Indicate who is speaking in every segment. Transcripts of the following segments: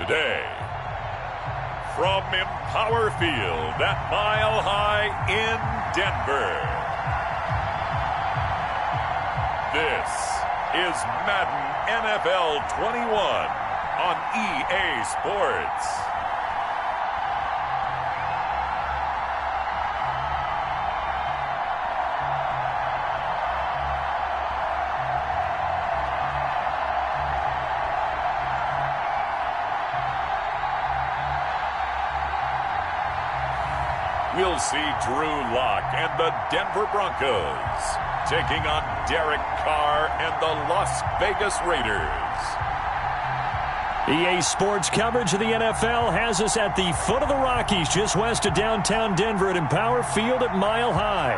Speaker 1: Today, from Empower Field at Mile High in Denver, this is Madden NFL 21 on EA Sports. We'll see Drew Lock and the Denver Broncos taking on Derek Carr and the Las Vegas Raiders.
Speaker 2: EA Sports coverage of the NFL has us at the foot of the Rockies, just west of downtown Denver at Empower Field at Mile High.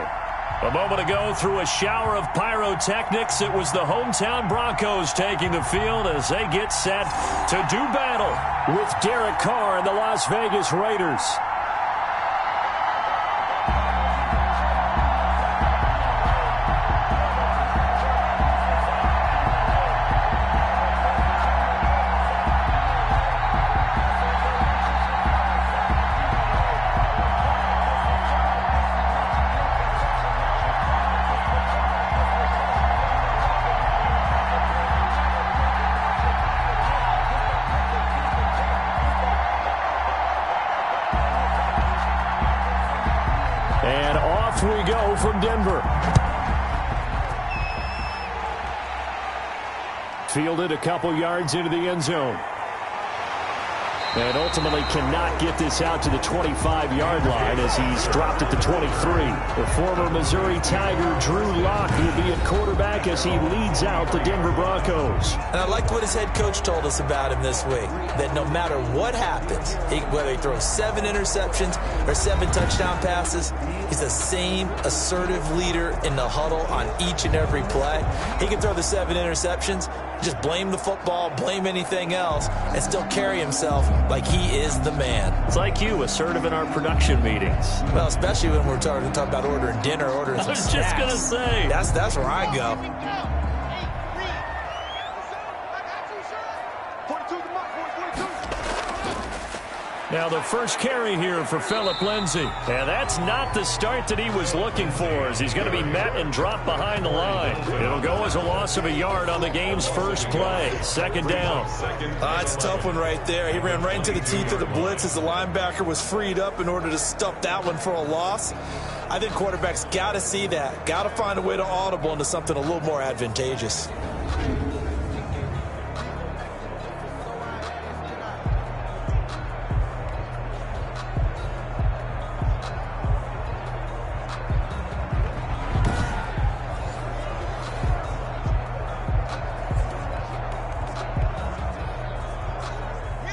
Speaker 2: A moment ago, through a shower of pyrotechnics, it was the hometown Broncos taking the field as they get set to do battle with Derek Carr and the Las Vegas Raiders. And off we go from Denver. Fielded a couple yards into the end zone. And ultimately cannot get this out to the 25-yard line as he's dropped at the 23. The former Missouri Tiger Drew Lock will be at quarterback as he leads out the Denver Broncos.
Speaker 3: And I liked what his head coach told us about him this week, that no matter what happens, whether he throws 7 interceptions or 7 touchdown passes, he's the same assertive leader in the huddle on each and every play. He can throw the 7 interceptions, just blame the football, blame anything else, and still carry himself like he is the man.
Speaker 2: It's like you, assertive in our production meetings.
Speaker 3: Well, especially when we're talking about ordering dinner, ordering some snacks.
Speaker 2: I was just going to say.
Speaker 3: That's where I go.
Speaker 2: Now the first carry here for Phillip Lindsay. And that's not the start that he was looking for, as he's going to be met and dropped behind the line. It'll go as a loss of a yard on the game's first play. Second down.
Speaker 3: It's a tough one right there. He ran right into the teeth of the blitz as the linebacker was freed up in order to stuff that one for a loss. I think quarterbacks got to see that. Got to find a way to audible into something a little more advantageous.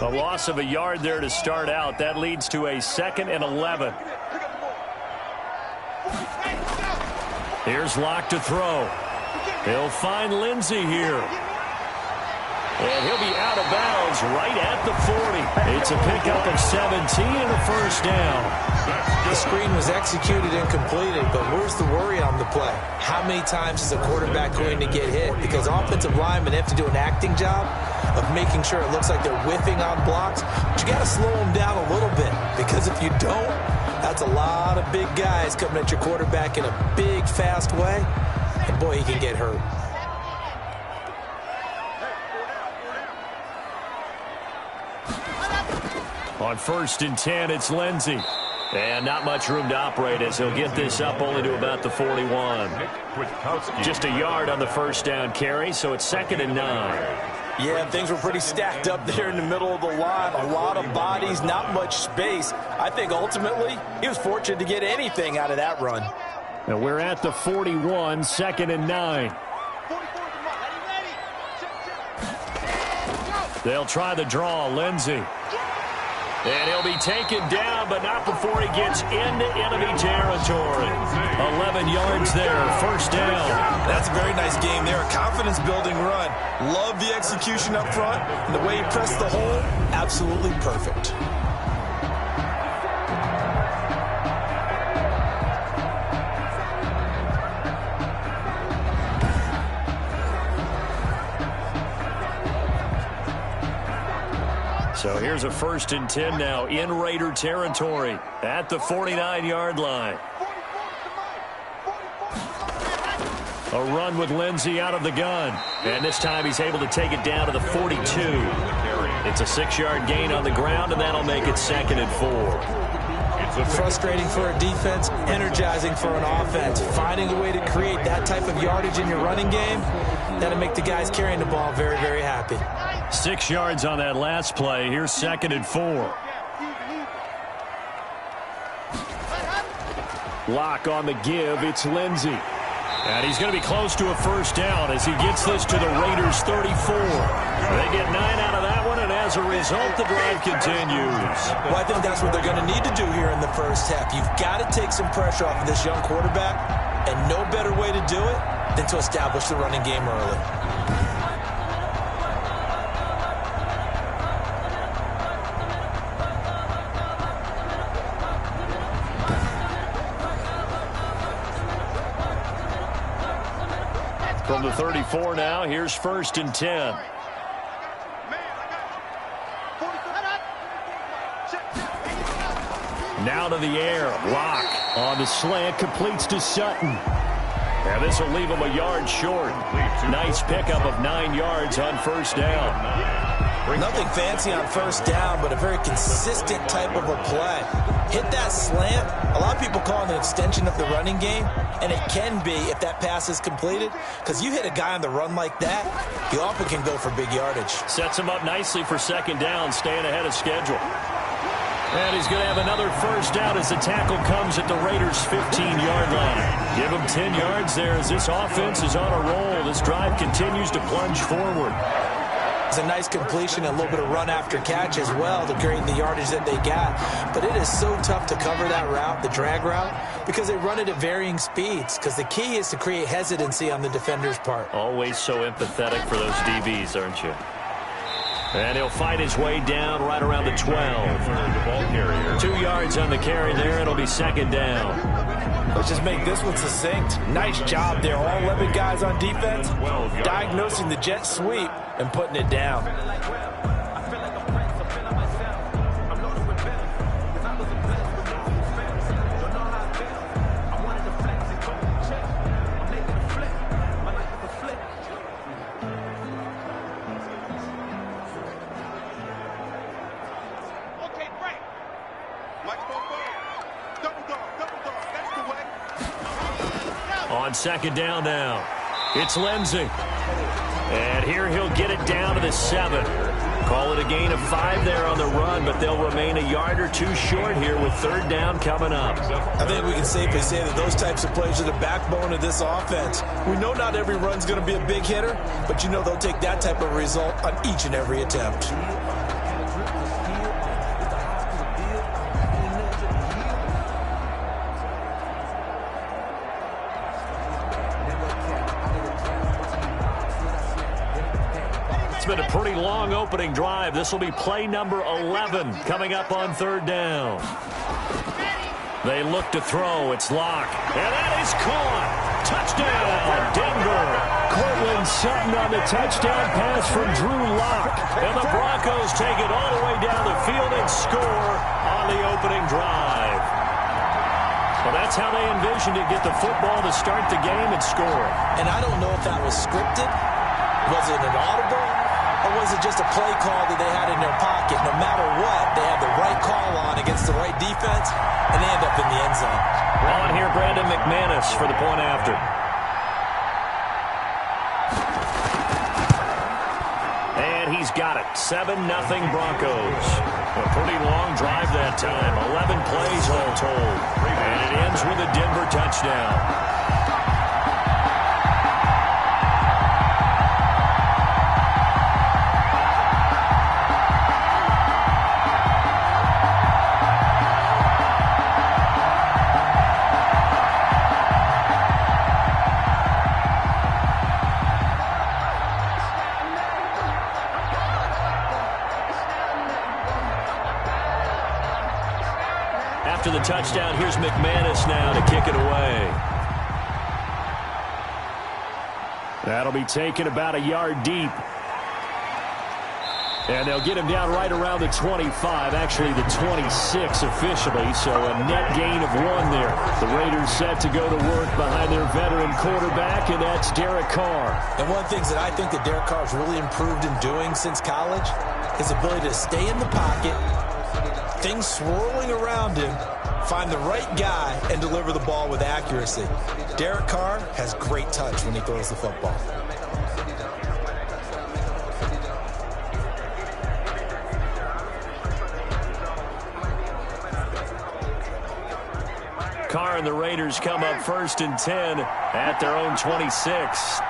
Speaker 2: A loss of a yard there to start out. That leads to a 2nd and 11. Here's Lock to throw. He'll find Lindsay here. And he'll be out of bounds right at the 40. It's a pickup of 17 and a first down.
Speaker 3: The screen was executed and completed, but where's the worry on the play? How many times is a quarterback going to get hit? Because offensive linemen have to do an acting job of making sure it looks like they're whiffing on blocks. But you got to slow them down a little bit, because if you don't, that's a lot of big guys coming at your quarterback in a big, fast way. And boy, he can get hurt.
Speaker 2: On 1st and 10, it's Lindsay. And not much room to operate as he'll get this up only to about the 41. Just a yard on the first down carry, so it's 2nd and 9.
Speaker 3: Yeah, things were pretty stacked up there in the middle of the line. A lot of bodies, not much space. I think ultimately he was fortunate to get anything out of that run.
Speaker 2: And we're at the 41, 2nd and 9. They'll try the draw, Lindsay. And he'll be taken down, but not before he gets into enemy territory. 11 yards there, first down.
Speaker 3: That's a very nice game there, a confidence-building run. Love the execution up front, and the way he pressed the hole, absolutely perfect.
Speaker 2: So here's a 1st and 10 now in Raider territory at the 49-yard line. A run with Lindsey out of the gun. And this time he's able to take it down to the 42. It's a 6-yard gain on the ground, and that'll make it 2nd and 4.
Speaker 3: Frustrating for a defense, energizing for an offense. Finding a way to create that type of yardage in your running game, that'll make the guys carrying the ball very, very happy.
Speaker 2: 6 yards on that last play. Here's 2nd and 4. Lock on the give. It's Lindsey. And he's going to be close to a 1st down as he gets this to the Raiders' 34. They get 9 out of that one, and as a result, the drive continues.
Speaker 3: Well, I think that's what they're going to need to do here in the first half. You've got to take some pressure off of this young quarterback, and no better way to do it than to establish the running game early.
Speaker 2: From the 34 now, here's 1st and 10. Now to the air. Lock on the slant, completes to Sutton. And this will leave him a yard short. Nice pickup of 9 yards on 1st down.
Speaker 3: Nothing fancy on 1st down, but a very consistent type of a play. Hit that slant. A lot of people call it an extension of the running game, and it can be if that pass is completed, because you hit a guy on the run like that, he often can go for big yardage.
Speaker 2: Sets him up nicely for 2nd down, staying ahead of schedule. And he's going to have another 1st down as the tackle comes at the Raiders' 15-yard line. Give him 10 yards there as this offense is on a roll. This drive continues to plunge forward.
Speaker 3: It's a nice completion and a little bit of run after catch as well to create the yardage that they got. But it is so tough to cover that route, the drag route, because they run it at varying speeds. Because the key is to create hesitancy on the defender's part.
Speaker 2: Always so empathetic for those DBs, aren't you? And he'll fight his way down right around the 12. 2 yards on the carry there. It'll be 2nd down.
Speaker 3: Let's just make this one succinct. Nice job there. All 11 guys on defense diagnosing the jet sweep and putting it down.
Speaker 2: On 2nd down now, it's Lindsey. And here he'll get it down to the 7. Call it a gain of 5 there on the run, but they'll remain a yard or 2 short here with 3rd down coming up.
Speaker 3: I think we can safely say that those types of plays are the backbone of this offense. We know not every run's going to be a big hitter, but you know they'll take that type of result on each and every attempt.
Speaker 2: It's been a pretty long opening drive. This will be play number 11 coming up on 3rd down. They look to throw. It's Lock. And that is caught. Touchdown, Denver. Cortland Sutton on the touchdown pass from Drew Lock. And the Broncos take it all the way down the field and score on the opening drive. Well, that's how they envisioned to get the football to start the game and score.
Speaker 3: And I don't know if that was scripted. Was it an audible? Or was it just a play call that they had in their pocket? No matter what, they had the right call on against the right defense, and they end up in the end zone.
Speaker 2: On here, Brandon McManus for the point after. And he's got it. 7-0 Broncos. A pretty long drive that time. 11 plays all told. And it ends with a Denver touchdown. After the touchdown, here's McManus now to kick it away. That'll be taken about a yard deep. And they'll get him down right around the 25, actually the 26 officially, so a net gain of 1 there. The Raiders set to go to work behind their veteran quarterback, and that's Derek Carr.
Speaker 3: And one of the things that I think that Derek Carr has really improved in doing since college, his ability to stay in the pocket, things swirling around him, find the right guy, and deliver the ball with accuracy. Derek Carr has great touch when he throws the football.
Speaker 2: Carr and the Raiders come up 1st and 10 at their own 26.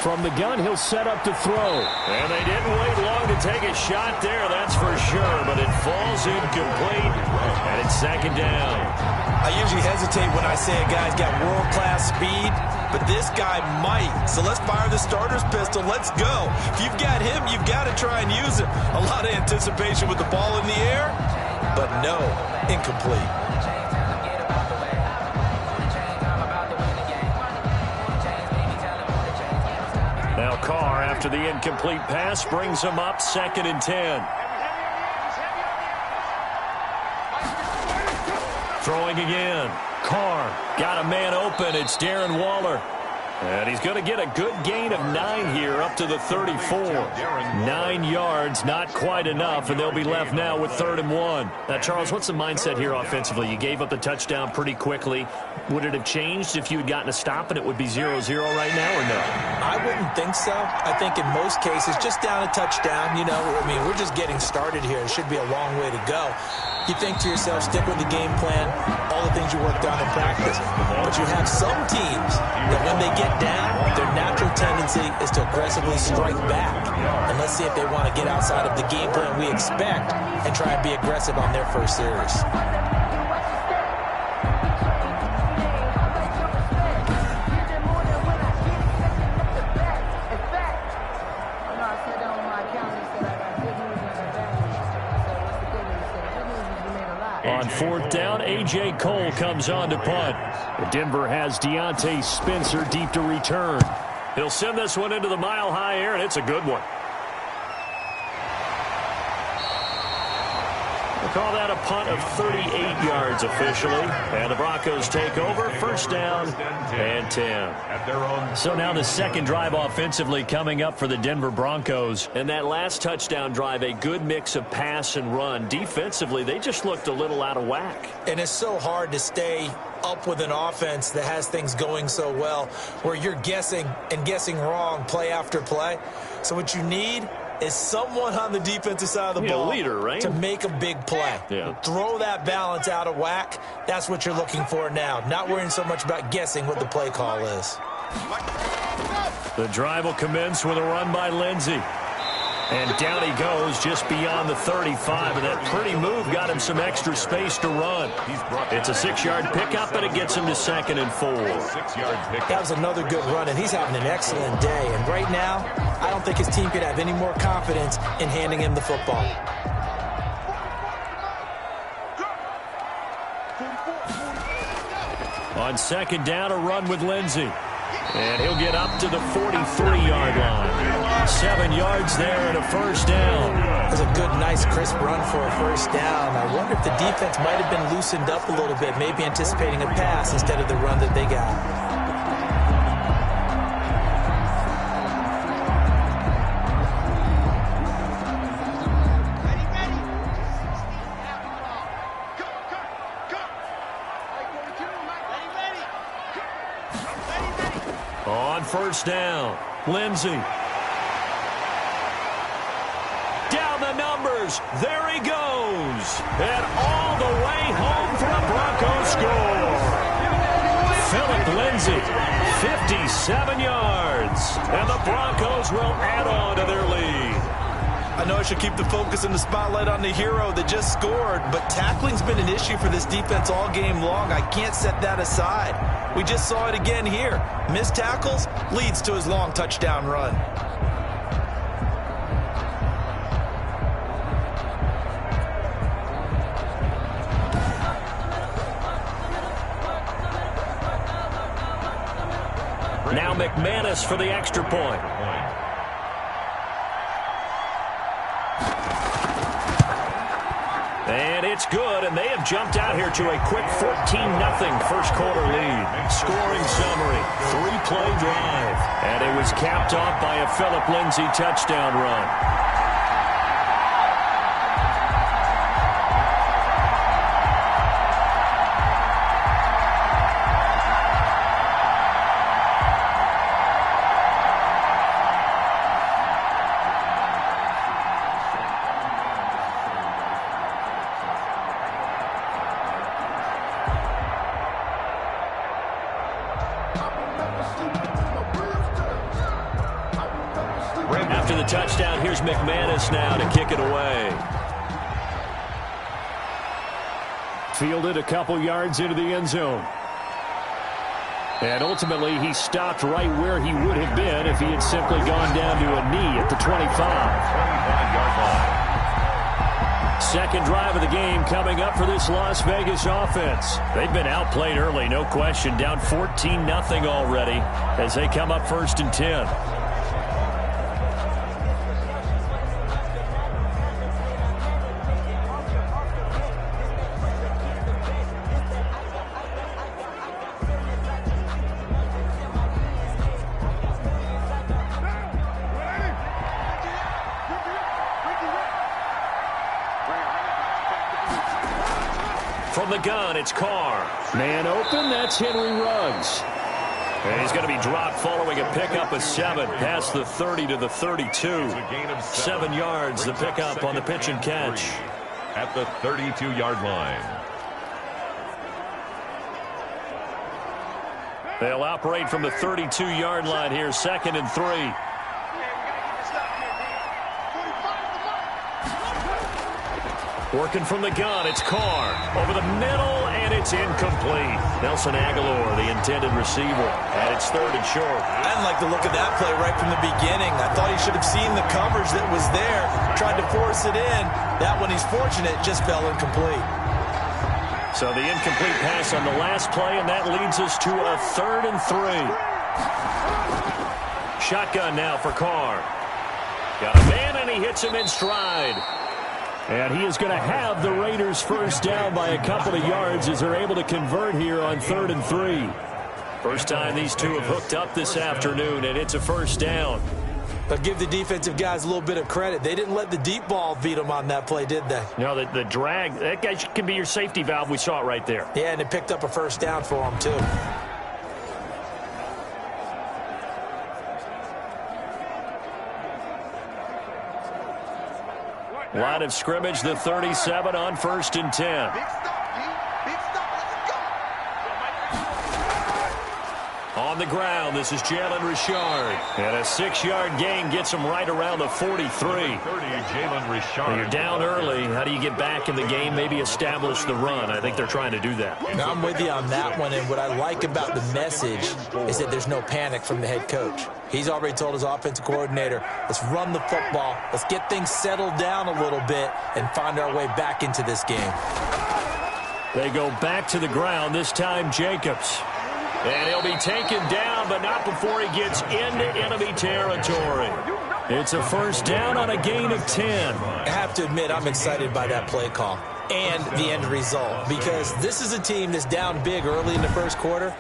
Speaker 2: From the gun, he'll set up to throw. And they didn't wait long to take a shot there, that's for sure. But it falls incomplete, and it's 2nd down.
Speaker 3: I usually hesitate when I say a guy's got world-class speed, but this guy might. So let's fire the starter's pistol. Let's go. If you've got him, you've got to try and use him. A lot of anticipation with the ball in the air. But no, incomplete.
Speaker 2: Now Carr, after the incomplete pass, brings him up 2nd and 10. Throwing again. Carr got a man open. It's Darren Waller. And he's going to get a good gain of 9 here up to the 34. 9 yards, not quite enough, and they'll be left now with 3rd and 1. Now, Charles, what's the mindset here offensively? You gave up the touchdown pretty quickly. Would it have changed if you had gotten a stop and it would be 0-0 right now, or no?
Speaker 3: I wouldn't think so. I think in most cases, just down a touchdown, you know, I mean, we're just getting started here. It should be a long way to go. You think to yourself, stick with the game plan, all the things you worked on in practice. But you have some teams that when they get down, their natural tendency is to aggressively strike back. And let's see if they want to get outside of the game plan we expect and try and be aggressive on their first series.
Speaker 2: On 4th down, A.J. Cole comes on to punt. Denver has Deontay Spencer deep to return. He'll send this one into the mile-high air, and it's a good one. We'll call that a punt of 38 yards officially. And the Broncos take over, 1st down and 10. So now the 2nd drive offensively coming up for the Denver Broncos. And that last touchdown drive, a good mix of pass and run. Defensively, they just looked a little out of whack.
Speaker 3: And it's so hard to stay up with an offense that has things going so well, where you're guessing and guessing wrong play after play. So what you need is someone on the defensive side of the ball,
Speaker 2: leader, right?
Speaker 3: To make a big play.
Speaker 2: Yeah.
Speaker 3: Throw that balance out of whack. That's what you're looking for now. Not worrying so much about guessing what the play call is.
Speaker 2: The drive will commence with a run by Lindsey. And down he goes just beyond the 35, and that pretty move got him some extra space to run. It's a 6-yard pickup, and it gets him to 2nd and 4.
Speaker 3: That was another good run, and he's having an excellent day. And right now, I don't think his team could have any more confidence in handing him the football.
Speaker 2: On 2nd down, a run with Lindsey. And he'll get up to the 43-yard line. 7 yards there and a 1st down.
Speaker 3: That's a good, nice, crisp run for a 1st down. I wonder if the defense might have been loosened up a little bit, maybe anticipating a pass instead of the run that they got.
Speaker 2: On 1st down, Lindsey. Down the numbers. There he goes. And all the way home for a Broncos score. Phillip Lindsey, 57 yards. And the Broncos will add on to their lead.
Speaker 3: I know I should keep the focus and the spotlight on the hero that just scored, but tackling's been an issue for this defense all game long. I can't set that aside. We just saw it again here. Missed tackles leads to his long touchdown run.
Speaker 2: Now McManus for the extra point. And it's good, and they have jumped out here to a quick 14-0 first-quarter lead. Scoring summary, 3-play drive. And it was capped off by a Phillip Lindsay touchdown run. After the touchdown, here's McManus now to kick it away. Fielded a couple yards into the end zone. And ultimately, he stopped right where he would have been if he had simply gone down to a knee at the 25-yard line. Second drive of the game coming up for this Las Vegas offense. They've been outplayed early, no question. Down 14-0 already as they come up first and 10. From the gun, it's Carr. Man open, that's Henry Ruggs. And he's going to be dropped following a pickup of 7 past the 30 to the 32. 7 yards, the pickup on the pitch and catch.
Speaker 1: At the 32-yard line.
Speaker 2: They'll operate from the 32-yard line here, 2nd and 3. Working from the gun, it's Carr. Over the middle, and it's incomplete. Nelson Aguilar, the intended receiver, and it's 3rd and short.
Speaker 3: I didn't like the look of that play right from the beginning. I thought he should have seen the coverage that was there, tried to force it in. That one, he's fortunate, just fell incomplete.
Speaker 2: So the incomplete pass on the last play, and that leads us to a 3rd and 3. Shotgun now for Carr. Got a man, and he hits him in stride. And he is going to have the Raiders first down by a couple of yards as they're able to convert here on 3rd and 3. First time these two have hooked up this afternoon, and it's a first down.
Speaker 3: But give the defensive guys a little bit of credit. They didn't let the deep ball beat them on that play, did they?
Speaker 2: No, the drag, that guy can be your safety valve. We saw it right there.
Speaker 3: Yeah, and it picked up a first down for them, too.
Speaker 2: Line of scrimmage, the 37 on 1st and 10. On the ground, this is Jalen Richard. And a 6-yard gain gets him right around the 43.
Speaker 1: Jalen Richard.
Speaker 2: When you're down early, how do you get back in the game, maybe establish the run? I think they're trying to do that.
Speaker 3: Now, I'm with you on that one, and what I like about the message is that there's no panic from the head coach. He's already told his offensive coordinator, let's run the football, let's get things settled down a little bit and find our way back into this game.
Speaker 2: They go back to the ground, this time Jacobs. And he'll be taken down, but not before he gets into enemy territory. It's a first down on a gain of 10.
Speaker 3: I have to admit, I'm excited by that play call and the end result, because this is a team that's down big early in the first quarter,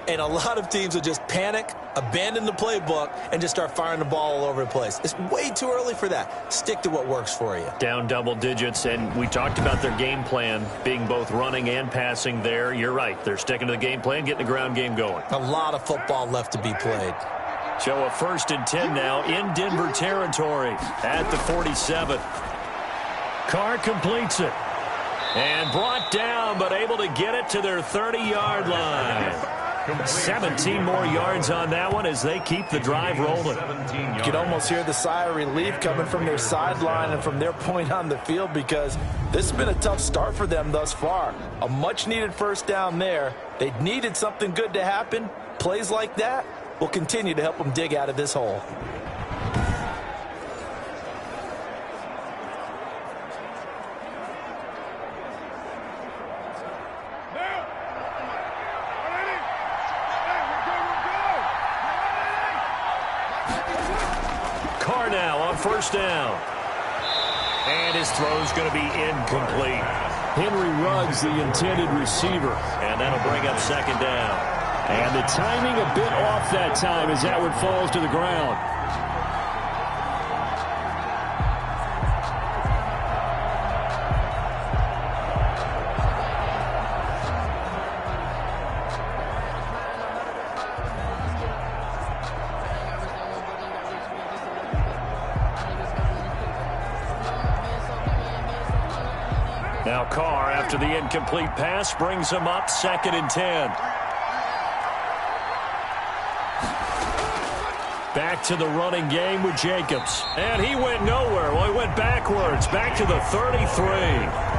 Speaker 3: and a lot of teams will just panic, abandon the playbook, and just start firing the ball all over the place. It's way too early for that. Stick to what works for you.
Speaker 2: Down double digits, and we talked about their game plan being both running and passing there. You're right. They're sticking to the game plan, getting the ground game going.
Speaker 3: A lot of football left to be played.
Speaker 2: So a 1st and 10 now in Denver territory at the 47. Carr completes it. And brought down, but able to get it to their 30-yard line. 17 more yards on that one as they keep the drive rolling.
Speaker 3: You can almost hear the sigh of relief coming from their sideline and from their point on the field, because this has been a tough start for them thus far. A much-needed first down there. They needed something good to happen. Plays like that will continue to help them dig out of this hole.
Speaker 2: Carr now on first down. And his throw's going to be incomplete.
Speaker 4: Henry Ruggs, the intended receiver.
Speaker 2: And that'll bring up second down.
Speaker 4: And the timing a bit off that time as that one falls to the ground.
Speaker 2: Now Carr, after the incomplete pass, brings him up 2nd and 10. Back to the running game with Jacobs. And he went nowhere. Well, he went backwards, back to the 33.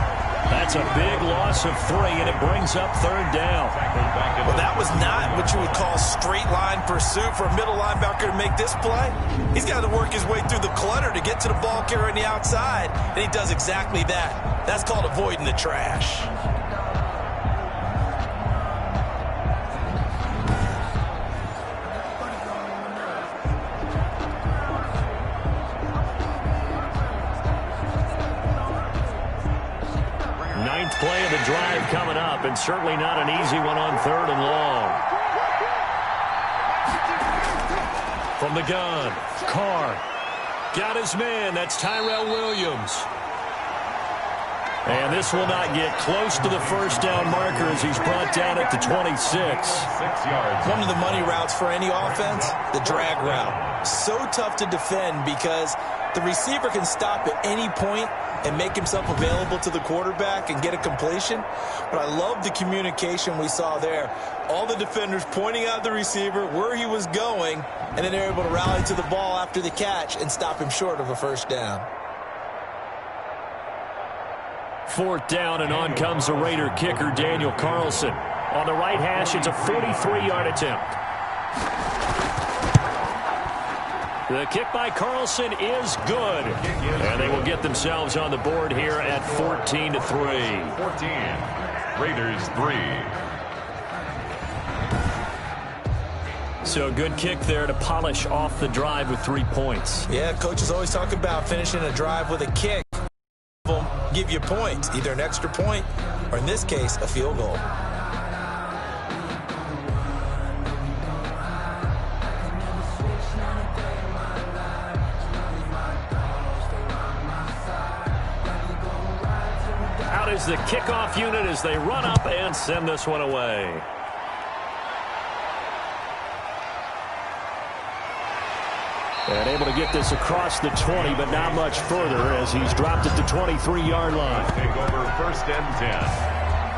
Speaker 2: That's a big loss of 3, and it brings up 3rd down.
Speaker 3: Well, that was not what you would call straight line pursuit for a middle linebacker to make this play. He's got to work his way through the clutter to get to the ball carrier on the outside, and he does exactly that. That's called avoiding the trash.
Speaker 2: Ninth play of the drive coming up, and certainly not an easy one on 3rd and long. From the gun, Carr got his man. That's Tyrell Williams. And this will not get close to the first down marker as he's brought down at the 26.
Speaker 1: 6 yards.
Speaker 3: One of the money routes for any offense, the drag route. So tough to defend because the receiver can stop at any point and make himself available to the quarterback and get a completion. But I love the communication we saw there. All the defenders pointing out the receiver, where he was going, and then they're able to rally to the ball after the catch and stop him short of a first down.
Speaker 2: 4th down, and on comes the Raider kicker, Daniel Carlson. On the right hash, it's a 43-yard attempt. The kick by Carlson is good. And they will get themselves on the board here at 14-3.
Speaker 1: 14. Raiders 3.
Speaker 2: So good kick there to polish off the drive with 3 points.
Speaker 3: Yeah, coaches always talk about finishing a drive with a kick. Give you points, either an extra point or, in this case, a field goal.
Speaker 2: Out is the kickoff unit as they run up and send this one away. And able to get this across the 20, but not much further as he's dropped at the 23-yard line.
Speaker 1: Take over 1st and 10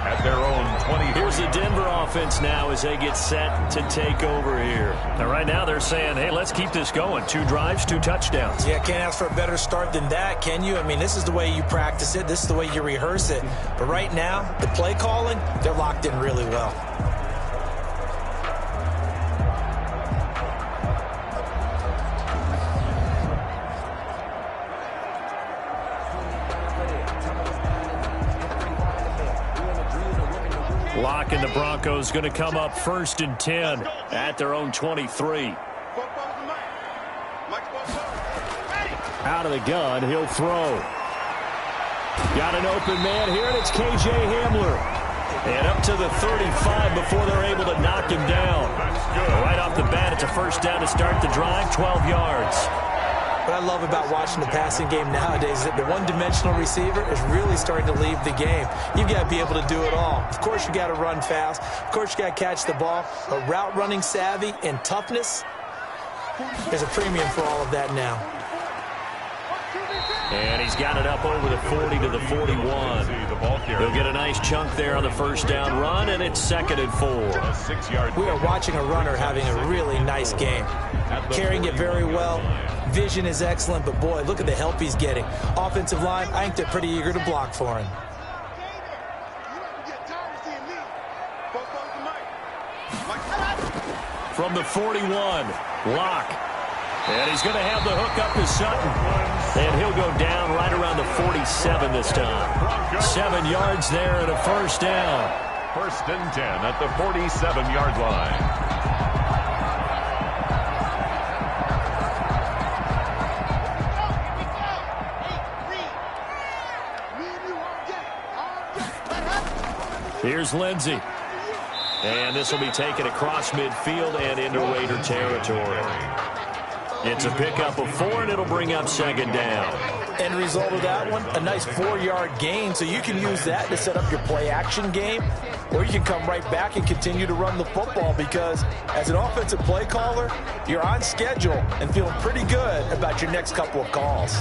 Speaker 1: at their own 20.
Speaker 2: Here's the Denver offense now as they get set to take over here. And right now they're saying, hey, let's keep this going. 2 drives, 2 touchdowns.
Speaker 3: Yeah, can't ask for a better start than that, can you? I mean, this is the way you practice it. This is the way you rehearse it. But right now, the play calling, they're locked in really well.
Speaker 2: Lock and the Broncos going to come up 1st and 10 at their own 23. Out of the gun, he'll throw. Got an open man here, and it's K.J. Hamler. And up to the 35 before they're able to knock him down. Right off the bat, it's a first down to start the drive, 12 yards.
Speaker 3: What I love about watching the passing game nowadays is that the one-dimensional receiver is really starting to leave the game. You've got to be able to do it all. Of course, you got to run fast. Of course, you got to catch the ball. But route running savvy and toughness, there's a premium for all of that now.
Speaker 2: And he's got it up over the 40 to the 41. He'll get a nice chunk there on the first down run, and it's 2nd and 4.
Speaker 3: We are watching a runner having a really nice game. Carrying it very well. Vision is excellent, but boy, look at the help he's getting. Offensive line, I think they're pretty eager to block for him.
Speaker 2: From the 41, Locke. And he's going to have the hook up to Sutton. And he'll go down right around the 47 this time. 7 yards there and a first down.
Speaker 1: 1st and 10 at the 47-yard line.
Speaker 2: Here's Lindsey. And this will be taken across midfield and into Raider territory. It's a pickup of 4, and it'll bring up second down.
Speaker 3: End result of that one, a nice 4-yard gain, so you can use that to set up your play-action game, or you can come right back and continue to run the football because as an offensive play caller, you're on schedule and feeling pretty good about your next couple of calls.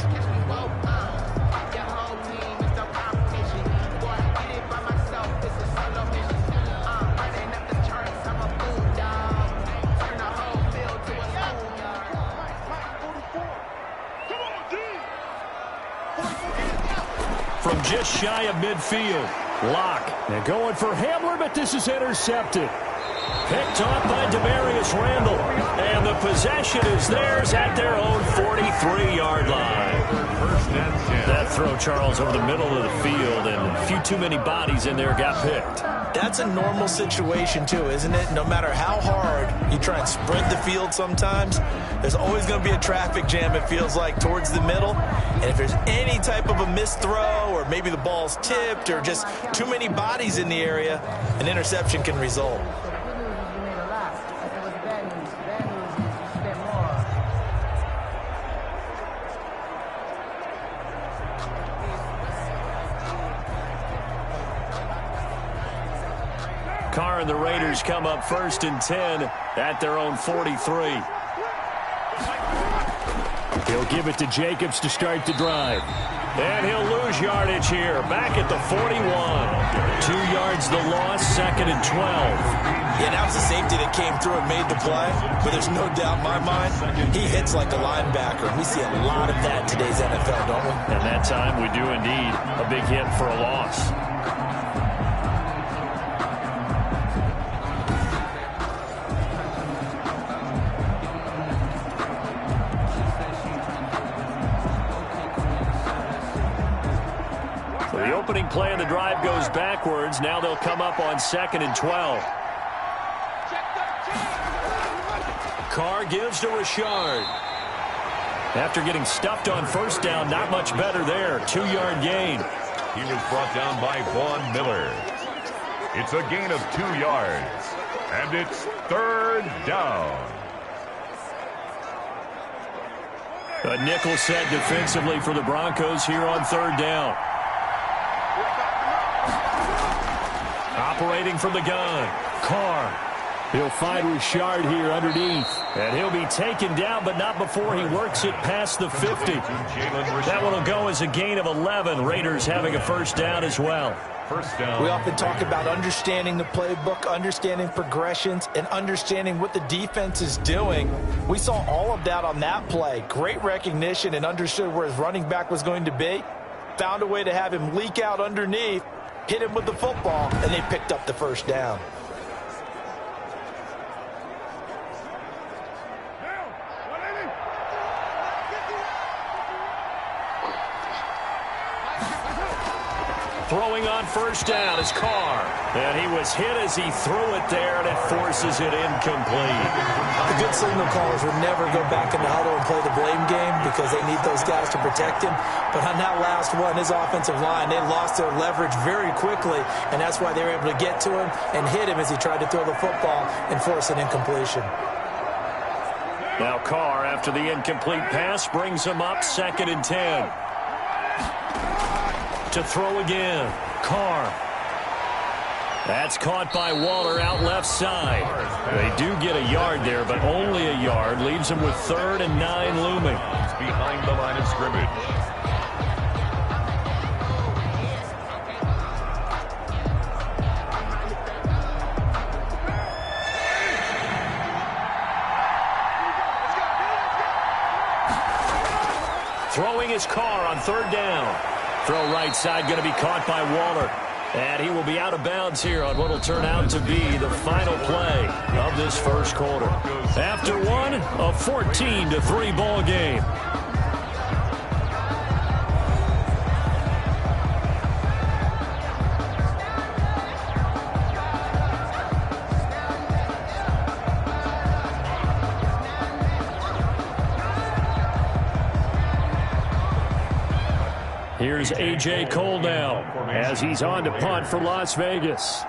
Speaker 2: From just shy of midfield, Locke.
Speaker 4: They're going for Hamler, but this is intercepted.
Speaker 2: Picked off by Demarius Randall. And the possession is theirs at their own 43-yard line.
Speaker 1: First and 10.
Speaker 2: That throw, Charles, over the middle of the field, and a few too many bodies in there got picked.
Speaker 3: That's a normal situation, too, isn't it? No matter how hard you try and spread the field sometimes, there's always going to be a traffic jam, it feels like, towards the middle. And if there's any type of a missed throw or maybe the ball's tipped or just too many bodies in the area, an interception can result.
Speaker 2: Carr and the Raiders come up 1st and 10 at their own 43.
Speaker 4: He'll give it to Jacobs to start the drive.
Speaker 2: And he'll lose yardage here. Back at the 41. 2 yards the loss, 2nd and 12.
Speaker 3: Yeah, that was the safety that came through and made the play. But there's no doubt in my mind, he hits like a linebacker. We see a lot of that in today's NFL, don't we?
Speaker 2: And that time we do indeed. A big hit for a loss. The opening play of the drive goes backwards. Now they'll come up on 2nd and 12. Carr gives to Richard. After getting stuffed on 1st down, not much better there. 2-yard gain.
Speaker 1: He was brought down by Vaughn Miller. It's a gain of 2 yards. And it's 3rd down.
Speaker 2: A nickel set defensively for the Broncos here on 3rd down. Operating from the gun, Carr.
Speaker 4: He'll find Richard here underneath.
Speaker 2: And he'll be taken down, but not before he works it past the 50. That one will go as a gain of 11. Raiders having a 1st down as well.
Speaker 1: 1st down.
Speaker 3: We often talk about understanding the playbook, understanding progressions, and understanding what the defense is doing. We saw all of that on that play. Great recognition and understood where his running back was going to be. Found a way to have him leak out underneath, hit him with the football, and they picked up the 1st down.
Speaker 2: Throwing on 1st down is Carr. And he was hit as he threw it there, and it forces it incomplete.
Speaker 3: The good signal callers would never go back in the huddle and play the blame game because they need those guys to protect him. But on that last one, his offensive line, they lost their leverage very quickly, and that's why they were able to get to him and hit him as he tried to throw the football and force an incompletion.
Speaker 2: Now Carr, after the incomplete pass, brings him up 2nd and 10. To throw again, Carr. That's caught by Waller out left side. They do get a yard there, but only a yard. Leaves them with 3rd and 9 looming.
Speaker 1: He's behind the line of scrimmage.
Speaker 2: Throwing his Carr on 3rd down. Throw right side, going to be caught by Waller. And he will be out of bounds here on what will turn out to be the final play of this 1st quarter. After one, a 14-3 ball game. Here's A.J. Cole now as he's on to punt for Las Vegas.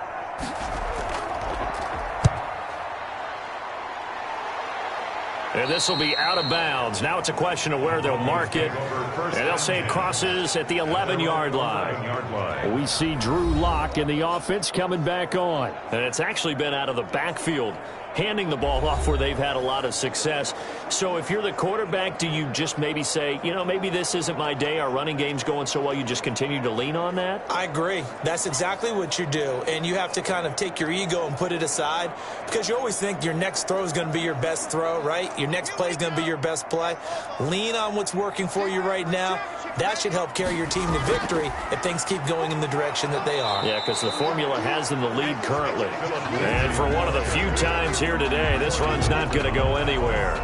Speaker 2: And this will be out of bounds. Now it's a question of where they'll mark it. And they'll say it crosses at the 11-yard line.
Speaker 4: We see Drew Lock in the offense coming back on.
Speaker 2: And it's actually been out of the backfield, handing the ball off where they've had a lot of success. So if you're the quarterback, do you just maybe say, you know, maybe this isn't my day, our running game's going so well, you just continue to lean on that?
Speaker 3: I agree. That's exactly what you do. And you have to kind of take your ego and put it aside, because you always think your next throw is going to be your best throw, right? Your next play is going to be your best play. Lean on what's working for you right now. That should help carry your team to victory if things keep going in the direction that they are.
Speaker 2: Yeah, because the formula has them the lead currently. And for one of the few times here today, this run's not going to go anywhere.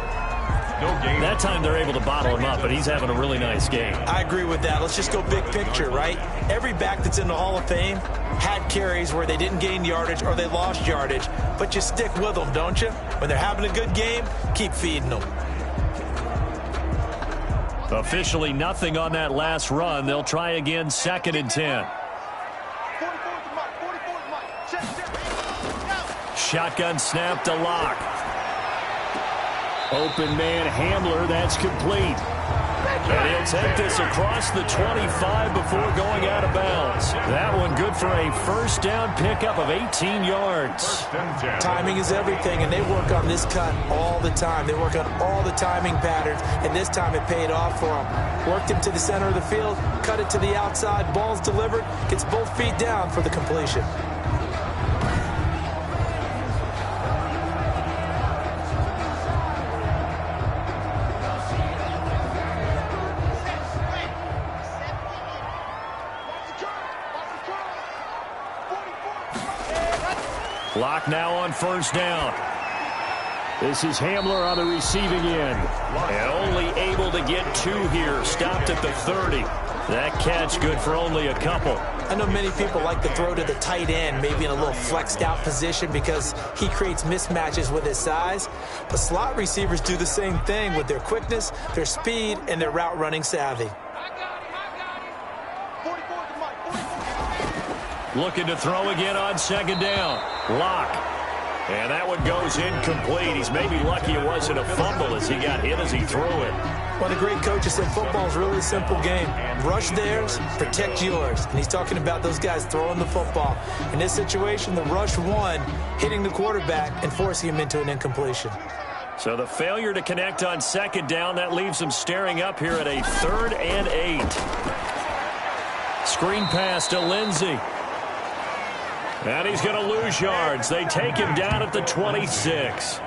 Speaker 2: That time they're able to bottle him up, but he's having a really nice game.
Speaker 3: I agree with that. Let's just go big picture, right? Every back that's in the Hall of Fame had carries where they didn't gain yardage or they lost yardage, but you stick with them, don't you? When they're having a good game, keep feeding them.
Speaker 2: Officially nothing on that last run. They'll try again, 2nd and 10. Shotgun snap to Lock.
Speaker 4: Open man Hamler, that's complete.
Speaker 2: And he'll take this across the 25 before going out of bounds. That one good for a first down pickup of 18 yards.
Speaker 3: Timing is everything, and they work on this cut all the time. They work on all the timing patterns, and this time it paid off for them. Worked him to the center of the field, cut it to the outside, ball's delivered, gets both feet down for the completion.
Speaker 2: Lock now on first down.
Speaker 4: This is Hamler on the receiving end.
Speaker 2: And only able to get 2 here. Stopped at the 30. That catch good for only a couple.
Speaker 3: I know many people like to throw to the tight end, maybe in a little flexed out position because he creates mismatches with his size. But slot receivers do the same thing with their quickness, their speed, and their route running savvy.
Speaker 2: Looking to throw again on 2nd down. Lock. And that one goes incomplete. He's maybe lucky it wasn't a fumble as he got hit as he threw it.
Speaker 3: Well, the great coach said football is really a simple game. Rush theirs, protect yours. And he's talking about those guys throwing the football. In this situation, the rush won, hitting the quarterback and forcing him into an incompletion.
Speaker 2: So the failure to connect on 2nd down, that leaves him staring up here at a 3rd and 8. Screen pass to Lindsey. And he's going to lose yards. They take him down at the 26.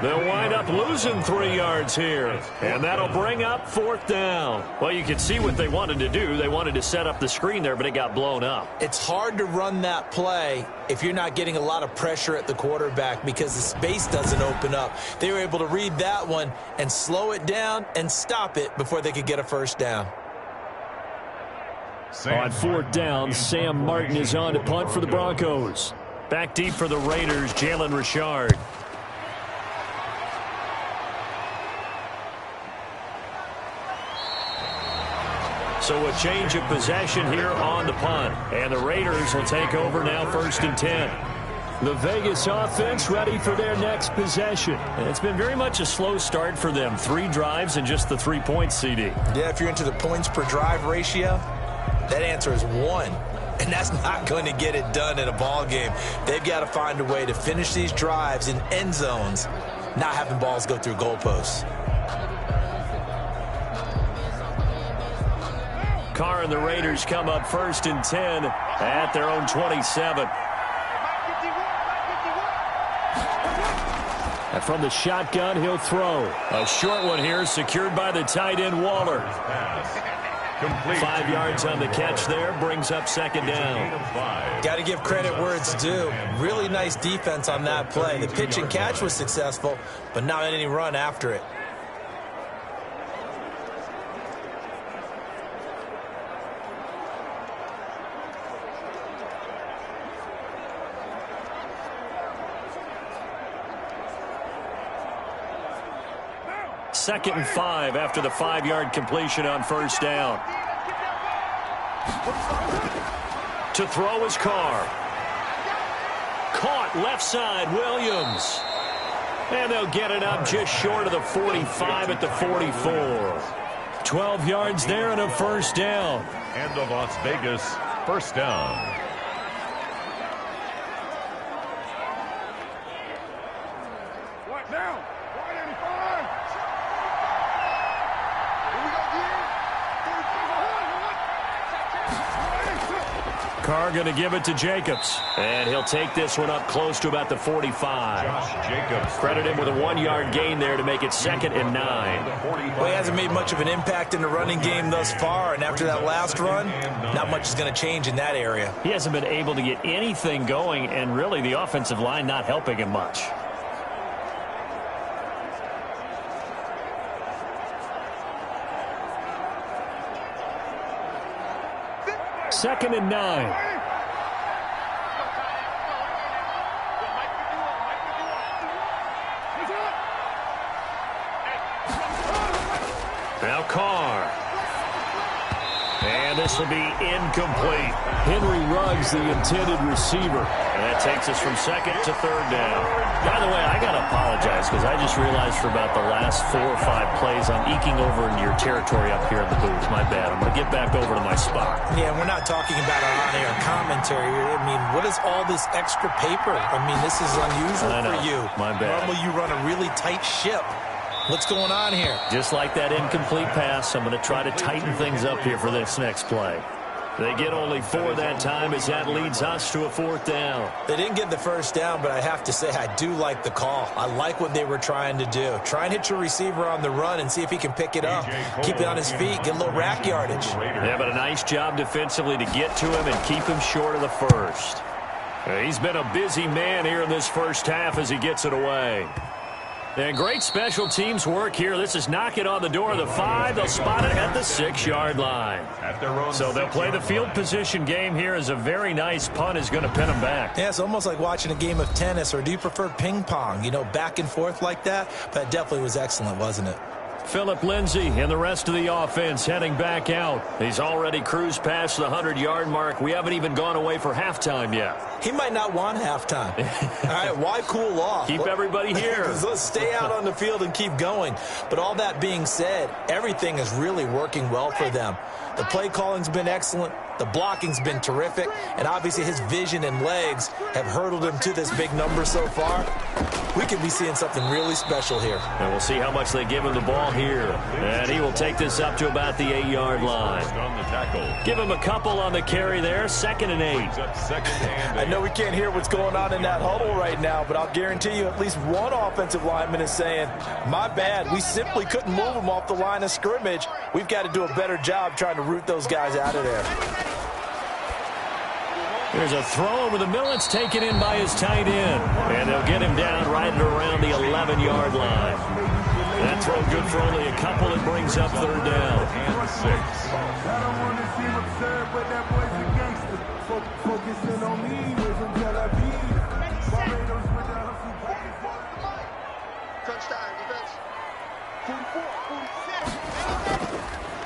Speaker 2: They'll wind up losing 3 yards here. And that'll bring up 4th down. Well, you can see what they wanted to do. They wanted to set up the screen there, but it got blown up.
Speaker 3: It's hard to run that play if you're not getting a lot of pressure at the quarterback because the space doesn't open up. They were able to read that one and slow it down and stop it before they could get a first down.
Speaker 4: On 4th down, Sam Martin is on to punt for the Broncos.
Speaker 2: Back deep for the Raiders, Jalen Richard. So a change of possession here on the punt. And the Raiders will take over now 1st and 10.
Speaker 4: The Vegas offense ready for their next possession.
Speaker 2: And it's been very much a slow start for them. 3 drives and just the 3 points, CD.
Speaker 3: Yeah, if you're into the points per drive ratio, that answer is 1. And that's not going to get it done in a ball game. They've got to find a way to finish these drives in end zones, not having balls go through goalposts.
Speaker 2: Carr and the Raiders come up 1st and 10 at their own 27.
Speaker 4: And from the shotgun, he'll throw.
Speaker 2: A short one here, secured by the tight end Waller. 5 yards on the catch there, brings up 2nd down.
Speaker 3: Got to give credit where it's due. Really nice defense on that play. The pitch and catch was successful, but not any run after it.
Speaker 2: Second and 5 after the 5-yard completion on 1st down. To throw is Carr. caught left side, Williams. And they'll get it up just short of the 45 at the 44. 12 yards there and a first down.
Speaker 1: And the Las Vegas first down.
Speaker 5: What now? 185.
Speaker 2: Carr going to give it to Jacobs. And he'll take this one up close to about the 45.
Speaker 1: Josh Jacobs.
Speaker 2: Credit him with a 1-yard gain there to make it 2nd and 9.
Speaker 3: Well, he hasn't made much of an impact in the running game thus far, and after that last run, not much is going to change in that area.
Speaker 2: He hasn't been able to get anything going, and really the offensive line not helping him much. Second and 9. Now Carr. And this will be incomplete.
Speaker 4: Henry Ruggs, the intended receiver.
Speaker 2: And that takes us from 2nd to 3rd down. By the way, I got to apologize because I just realized for about the last 4 or 5 plays I'm eking over into your territory up here in the booth. My bad. I'm going to get back over to my spot.
Speaker 3: Yeah, we're not talking about our on-air commentary. I mean, what is all this extra paper? I mean, this is unusual for you.
Speaker 2: My bad.
Speaker 3: Normally you run a really tight ship. What's going on here?
Speaker 2: Just like that incomplete pass, I'm going to try to tighten things up here for this next play. They get only 4 that time as that leads us to a 4th down.
Speaker 3: They didn't get the first down, but I have to say I do like the call. I like what they were trying to do. Try and hit your receiver on the run and see if he can pick it up. Keep it on his feet, get a little rack yardage.
Speaker 2: Yeah, but a nice job defensively to get to him and keep him short of the first. He's been a busy man here in this first half as he gets it away. And great special teams work here. This is knock it on the door of the 5. They'll spot it at the 6-yard line. So they'll play the field position game here as a very nice punt is going to pin them back.
Speaker 3: Yeah, it's almost like watching a game of tennis, or do you prefer ping pong? You know, back and forth like that? But it definitely was excellent, wasn't it?
Speaker 2: Phillip Lindsay and the rest of the offense heading back out. He's already cruised past the 100-yard mark. We haven't even gone away for halftime yet.
Speaker 3: He might not want halftime. All right, why cool off?
Speaker 2: Keep everybody here.
Speaker 3: Let's stay out on the field and keep going. But all that being said, everything is really working well for them. The play calling's been excellent. The blocking's been terrific. And obviously his vision and legs have hurdled him to this big number so far. We could be seeing something really special here.
Speaker 2: And we'll see how much they give him the ball here. And he will take this up to about the 8-yard line. Give him a couple on the carry there. 2nd and 8.
Speaker 3: I know we can't hear what's going on in that huddle right now, but I'll guarantee you at least one offensive lineman is saying, my bad, we simply couldn't move them off the line of scrimmage. We've got to do a better job trying to root those guys out of there.
Speaker 2: There's a throw over the middle. It's taken in by his tight end. And they'll get him down right at around the 11-yard line. That throw good for only a couple. It brings up 3rd down. And 6.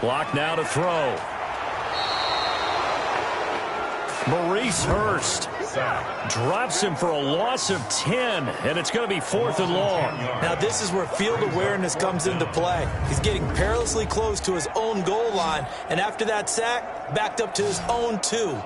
Speaker 2: Block now to throw. Maurice Hurst drops him for a loss of 10, and it's going to be 4th and long.
Speaker 3: Now this is where field awareness comes into play. He's getting perilously close to his own goal line, and after that sack, backed up to his own 2.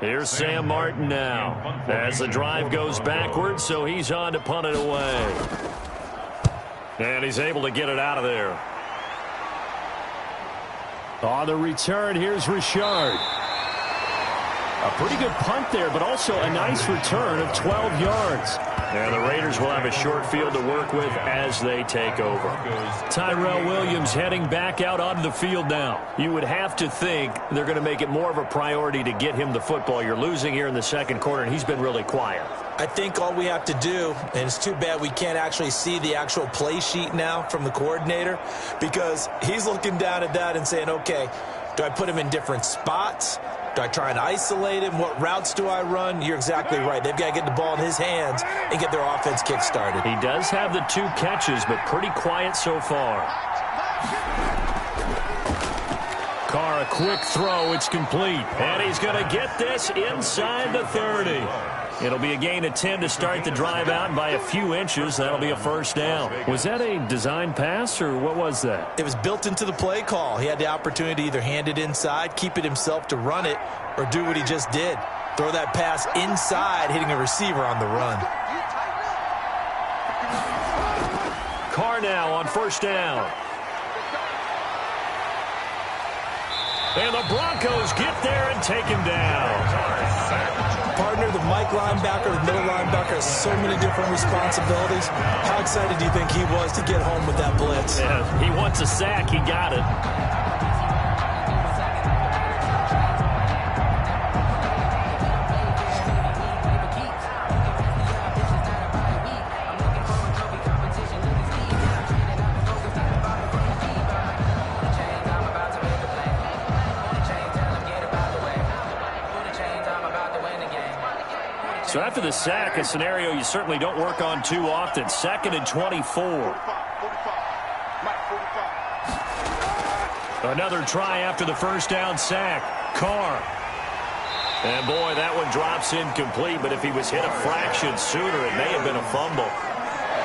Speaker 2: Here's Sam Martin now as the drive goes backwards, so he's on to punt it away. And he's able to get it out of there.
Speaker 4: On the return, here's Richard. A pretty good punt there, but also a nice return of 12 yards.
Speaker 2: And the Raiders will have a short field to work with as they take over. Tyrell Williams heading back out onto the field now. You would have to think they're going to make it more of a priority to get him the football. You're losing here in the 2nd quarter, and he's been really quiet.
Speaker 3: I think all we have to do, and it's too bad we can't actually see the actual play sheet now from the coordinator, because he's looking down at that and saying, okay, do I put him in different spots? Do I try and isolate him? What routes do I run? You're exactly right. They've got to get the ball in his hands and get their offense kick-started.
Speaker 2: He does have the 2 catches, but pretty quiet so far. Carr, a quick throw. It's complete. And he's going to get this inside the 30. It'll be a gain of 10 to start the drive out, and by a few inches, that'll be a first down. Was that a design pass, or what was that?
Speaker 3: It was built into the play call. He had the opportunity to either hand it inside, keep it himself to run it, or do what he just did. Throw that pass inside, hitting a receiver on the run.
Speaker 2: Carr now on first down. And the Broncos get there and take him down.
Speaker 3: Partner, the Mike linebacker, the middle linebacker has so many different responsibilities. How excited do you think he was to get home with that blitz?
Speaker 2: Yeah, he wants a sack. He got it. So after the sack, a scenario you certainly don't work on too often. 2nd and 24. Another try after the first down sack. Carr. And boy, that one drops incomplete, but if he was hit a fraction sooner, it may have been a fumble.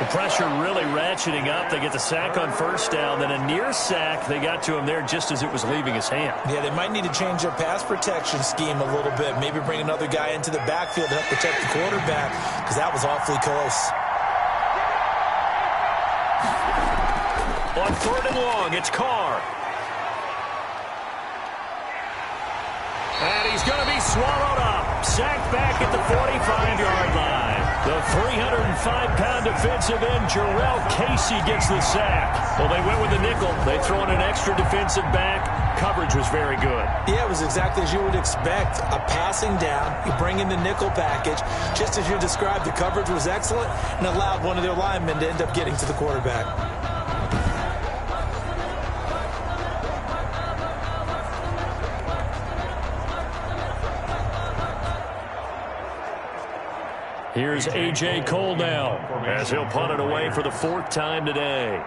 Speaker 2: The pressure really ratcheting up. They get the sack on first down. Then a near sack. They got to him there just as it was leaving his hand.
Speaker 3: Yeah, they might need to change their pass protection scheme a little bit. Maybe bring another guy into the backfield to help protect the quarterback, because that was awfully close.
Speaker 2: On 3rd and long, it's Carr. And he's going to be swallowed up. Sacked back at the 45-yard line. The 305-pound defensive end, Jarrell Casey, gets the sack. Well, they went with the nickel. They throw in an extra defensive back. Coverage was very good.
Speaker 3: Yeah, it was exactly as you would expect. A passing down. You bring in the nickel package. Just as you described, the coverage was excellent and allowed one of their linemen to end up getting to the quarterback.
Speaker 2: Here's A.J. Cole now, as he'll punt it away for the 4th time today.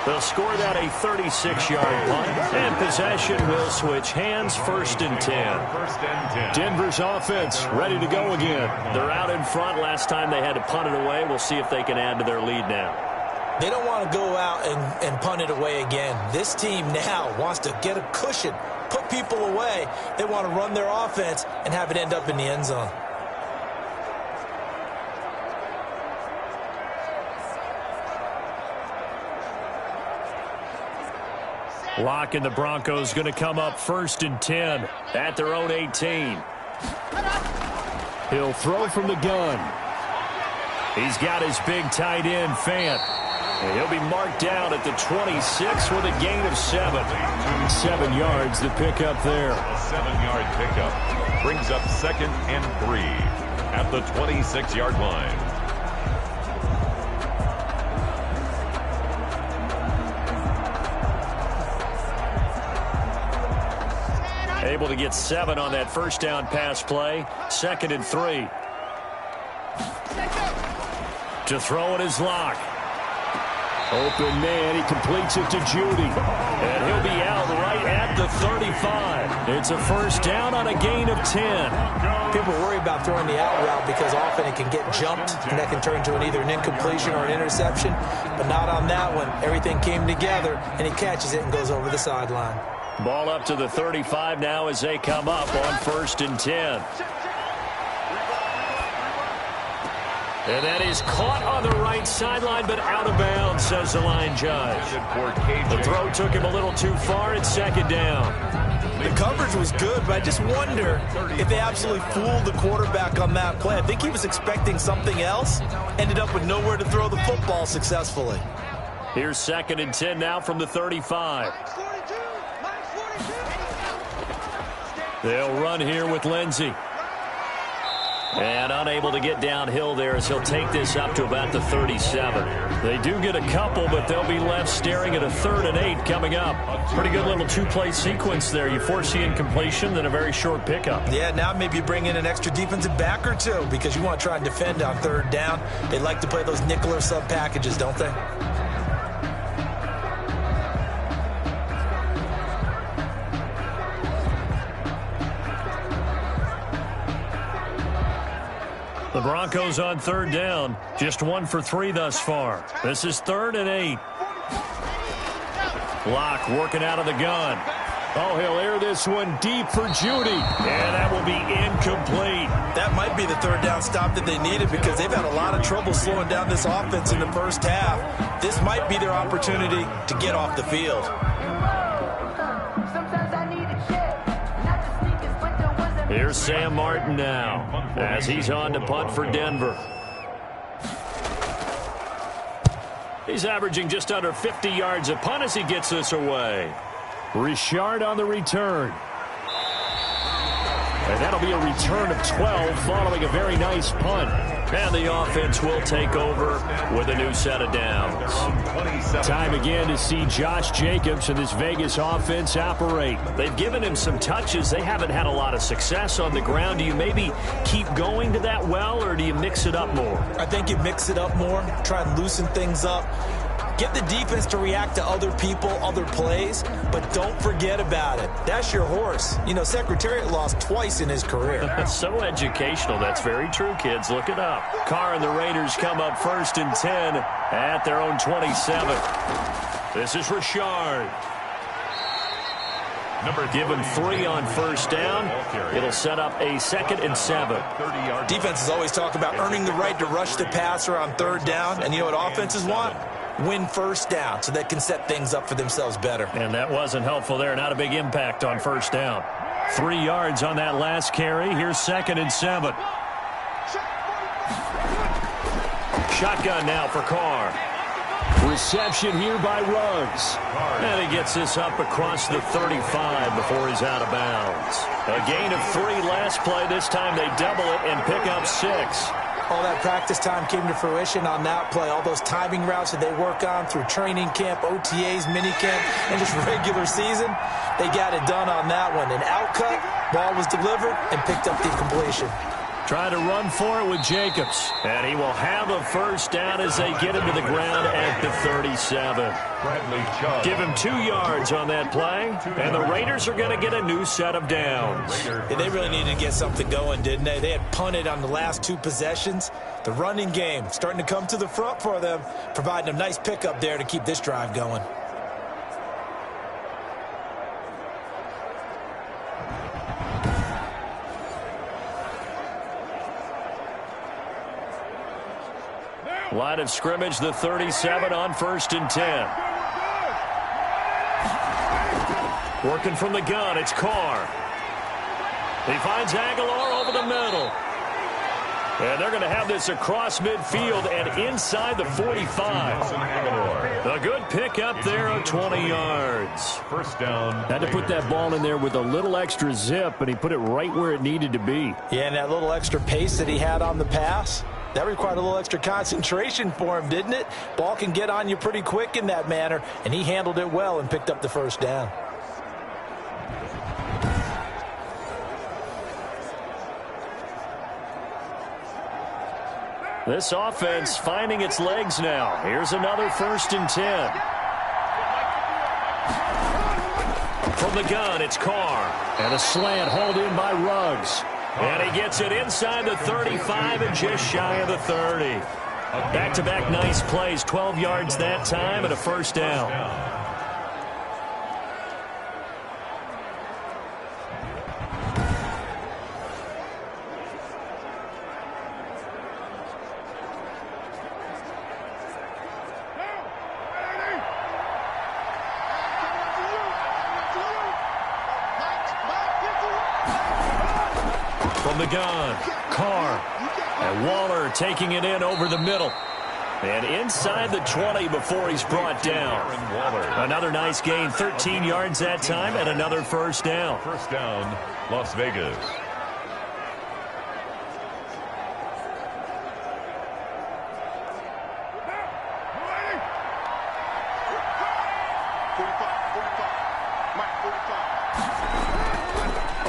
Speaker 2: They'll score that a 36-yard punt, and possession will switch hands. 1st and 10.
Speaker 4: Denver's offense ready to go again.
Speaker 2: They're out in front. Last time they had to punt it away. We'll see if they can add to their lead now.
Speaker 3: They don't want to go out and punt it away again. This team now wants to get a cushion, put people away. They want to run their offense and have it end up in the end zone.
Speaker 2: Lock and the Broncos going to come up 1st and 10 at their own 18.
Speaker 4: He'll throw from the gun.
Speaker 2: He's got his big tight end, Fant. And he'll be marked down at the 26 with a gain of 7.
Speaker 4: 7 yards the pickup there.
Speaker 1: A 7-yard pickup brings up 2nd and 3 at the 26-yard line.
Speaker 2: Able to get 7 on that first down pass play. 2nd and 3. To throw it is Locke.
Speaker 4: Open man, he completes it to Judy.
Speaker 2: And he'll be out right at the 35. It's a first down on a gain of 10.
Speaker 3: People worry about throwing the out route because often it can get jumped, and that can turn into either an incompletion or an interception. But not on that one. Everything came together, and he catches it and goes over the sideline.
Speaker 2: Ball up to the 35 now as they come up on 1st and 10. And that is caught on the right sideline, but out of bounds, says the line judge. The throw took him a little too far. It's 2nd down.
Speaker 3: The coverage was good, but I just wonder if they absolutely fooled the quarterback on that play. I think he was expecting something else, ended up with nowhere to throw the football successfully.
Speaker 2: Here's 2nd and 10 now from the 35. They'll run here with Lindsey. And unable to get downhill there as he'll take this up to about the 37. They do get a couple, but they'll be left staring at a 3rd and 8 coming up. Pretty good little two-play sequence there. You force the incompletion, then a very short pickup.
Speaker 3: Yeah, now maybe you bring in an extra defensive back or two because you want to try and defend on 3rd down. They like to play those nickel or sub packages, don't they?
Speaker 2: The Broncos on 3rd down. Just 1 for 3 thus far. This is 3rd and 8. Locke working out of the gun.
Speaker 4: Oh, he'll air this one deep for Judy.
Speaker 2: And that will be incomplete.
Speaker 3: That might be the 3rd down stop that they needed because they've had a lot of trouble slowing down this offense in the first half. This might be their opportunity to get off the field.
Speaker 2: Here's Sam Martin now as he's on to punt for Denver. He's averaging just under 50 yards a punt as he gets this away.
Speaker 4: Richard on the return. And that'll be a return of 12 following a very nice punt.
Speaker 2: And the offense will take over with a new set of downs.
Speaker 4: Time again to see Josh Jacobs and this Vegas offense operate.
Speaker 2: They've given him some touches. They haven't had a lot of success on the ground. Do you maybe keep going to that well, or do you mix it up more?
Speaker 3: I think you mix it up more, try and loosen things up. Get the defense to react to other people, other plays, but don't forget about it. That's your horse. You know, Secretariat lost twice in his career.
Speaker 2: So educational. That's very true, kids. Look it up. Carr and the Raiders come up 1st and 10 at their own 27. This is Richard. Give him 3 on 1st down. It'll set up a 2nd and 7.
Speaker 3: Defenses always talk about earning the right to rush the passer on 3rd down, and you know what offenses want? Win 1st down so they can set things up for themselves better.
Speaker 2: And that wasn't helpful there. Not a big impact on 1st down. 3 yards on that last carry. Here's 2nd and 7. Shotgun now for Carr.
Speaker 4: Reception here by Ruggs.
Speaker 2: And he gets this up across the 35 before he's out of bounds. A gain of 3 last play. This time they double it and pick up 6.
Speaker 3: All that practice time came to fruition on that play. All those timing routes that they work on through training camp, OTAs, minicamp, and just regular season, they got it done on that one. An outcut, ball was delivered, and picked up the completion.
Speaker 2: Trying to run for it with Jacobs. And he will have a 1st down as they get him to the ground at the 37. Give him 2 yards on that play. And the Raiders are going to get a new set of downs.
Speaker 3: Yeah, they really needed to get something going, didn't they? They had punted on the last 2 possessions. The running game starting to come to the front for them, providing a nice pickup there to keep this drive going.
Speaker 2: Line of scrimmage, the 37 on 1st and 10. Working from the gun, it's Carr. He finds Aguilar over the middle. And they're going to have this across midfield and inside the 45. A good pickup there of 20 yards.
Speaker 1: 1st down.
Speaker 4: Had to put that ball in there with a little extra zip, and he put it right where it needed to be.
Speaker 3: Yeah, and that little extra pace that he had on the pass, that required a little extra concentration for him, didn't it? Ball can get on you pretty quick in that manner, and he handled it well and picked up the 1st down.
Speaker 2: This offense finding its legs now. Here's another 1st and 10. From the gun, it's Carr.
Speaker 4: And a slant hauled in by Ruggs.
Speaker 2: And he gets it inside the 35 and just shy of the 30. Back-to-back nice plays, 12 yards that time and a 1st down. From the gun, Carr, and Waller taking it in over the middle. And inside the 20 before he's brought down. Another nice gain, 13 yards that time, and another 1st down.
Speaker 1: 1st down, Las Vegas.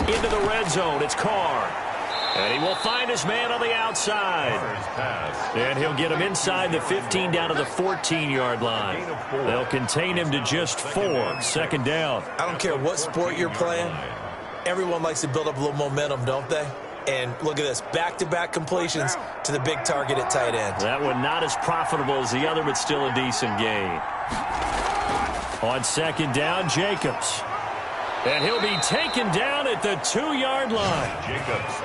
Speaker 2: Into the red zone, it's Carr. And he will find his man on the outside. And he'll get him inside the 15 down to the 14-yard line. They'll contain him to just 4. Second down.
Speaker 3: I don't care what sport you're playing. Everyone likes to build up a little momentum, don't they? And look at this, back-to-back completions to the big target at tight end.
Speaker 2: That one not as profitable as the other, but still a decent gain. On second down, Jacobs. And he'll be taken down at the 2-yard line.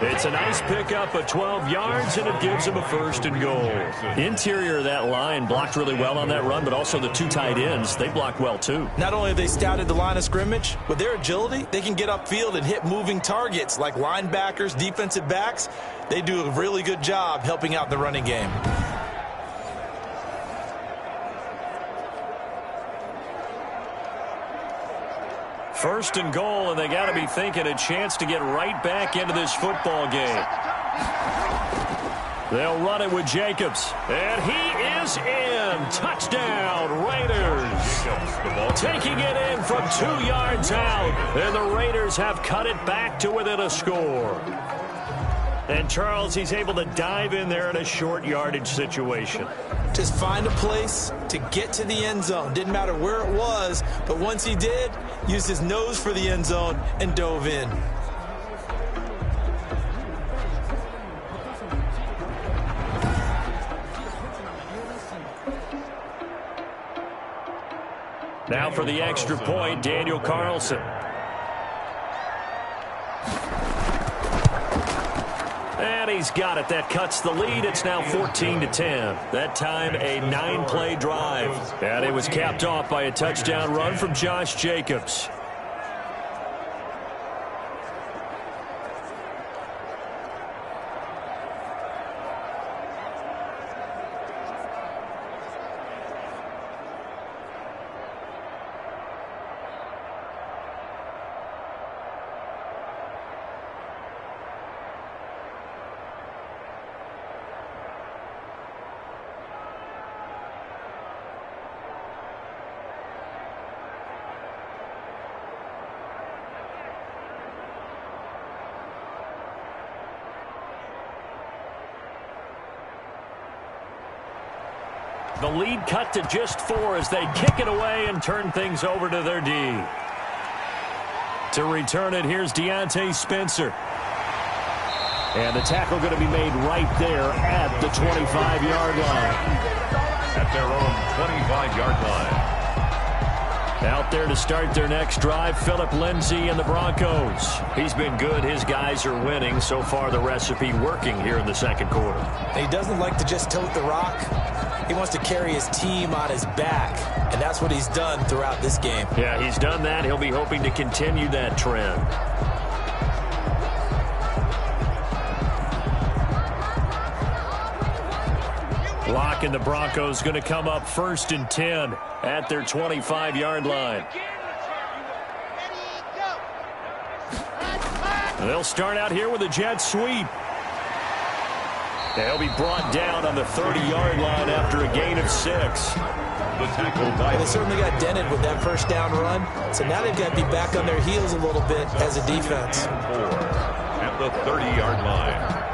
Speaker 2: It's a nice pickup of 12 yards, and it gives him a first and goal. Interior of that line blocked really well on that run, but also the 2 tight ends, they blocked well too.
Speaker 3: Not only have they scouted the line of scrimmage, with their agility, they can get upfield and hit moving targets like linebackers, defensive backs. They do a really good job helping out the running game.
Speaker 2: First and goal, and they got to be thinking a chance to get right back into this football game. They'll run it with Jacobs, and he is in. Touchdown, Raiders. Taking it in from 2 yards out, and the Raiders have cut it back to within a score. And Charles, he's able to dive in there in a short yardage situation.
Speaker 3: Just find a place to get to the end zone. Didn't matter where it was, but once he did, used his nose for the end zone and dove in.
Speaker 2: Now for the extra point, Daniel Carlson. And he's got it. That cuts the lead. It's now 14-10. That time a 9-play drive. And it was capped off by a touchdown run from Josh Jacobs. The lead cut to just 4 as they kick it away and turn things over to their D. To return it, here's Deontay Spencer. And the tackle going to be made right there at the 25-yard line.
Speaker 1: At their own 25-yard line.
Speaker 2: Out there to start their next drive, Phillip Lindsay and the Broncos. He's been good. His guys are winning. So far, the recipe working here in the second quarter.
Speaker 3: He doesn't like to just tote the rock. He wants to carry his team on his back, and that's what he's done throughout this game.
Speaker 2: Yeah, he's done that. He'll be hoping to continue that trend. Lock and the Broncos going to come up 1st and 10 at their 25-yard line. They'll start out here with a jet sweep. They'll be brought down on the 30-yard line after a gain of 6.
Speaker 1: The tackle by
Speaker 3: They certainly got dented with that first down run, so now they've got to be back on their heels a little bit as a defense.
Speaker 1: 4 at the 30-yard line.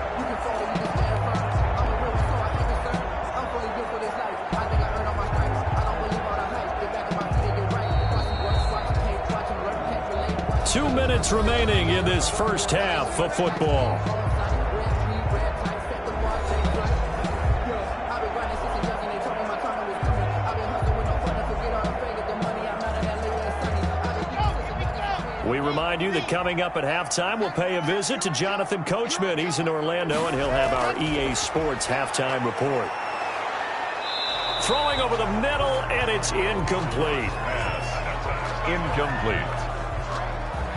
Speaker 2: Two minutes remaining in this first half of football. We remind you that coming up at halftime, we'll pay a visit to Jonathan Coachman. He's in Orlando, and he'll have our EA Sports halftime report. Throwing over the middle, and it's incomplete.
Speaker 1: Incomplete.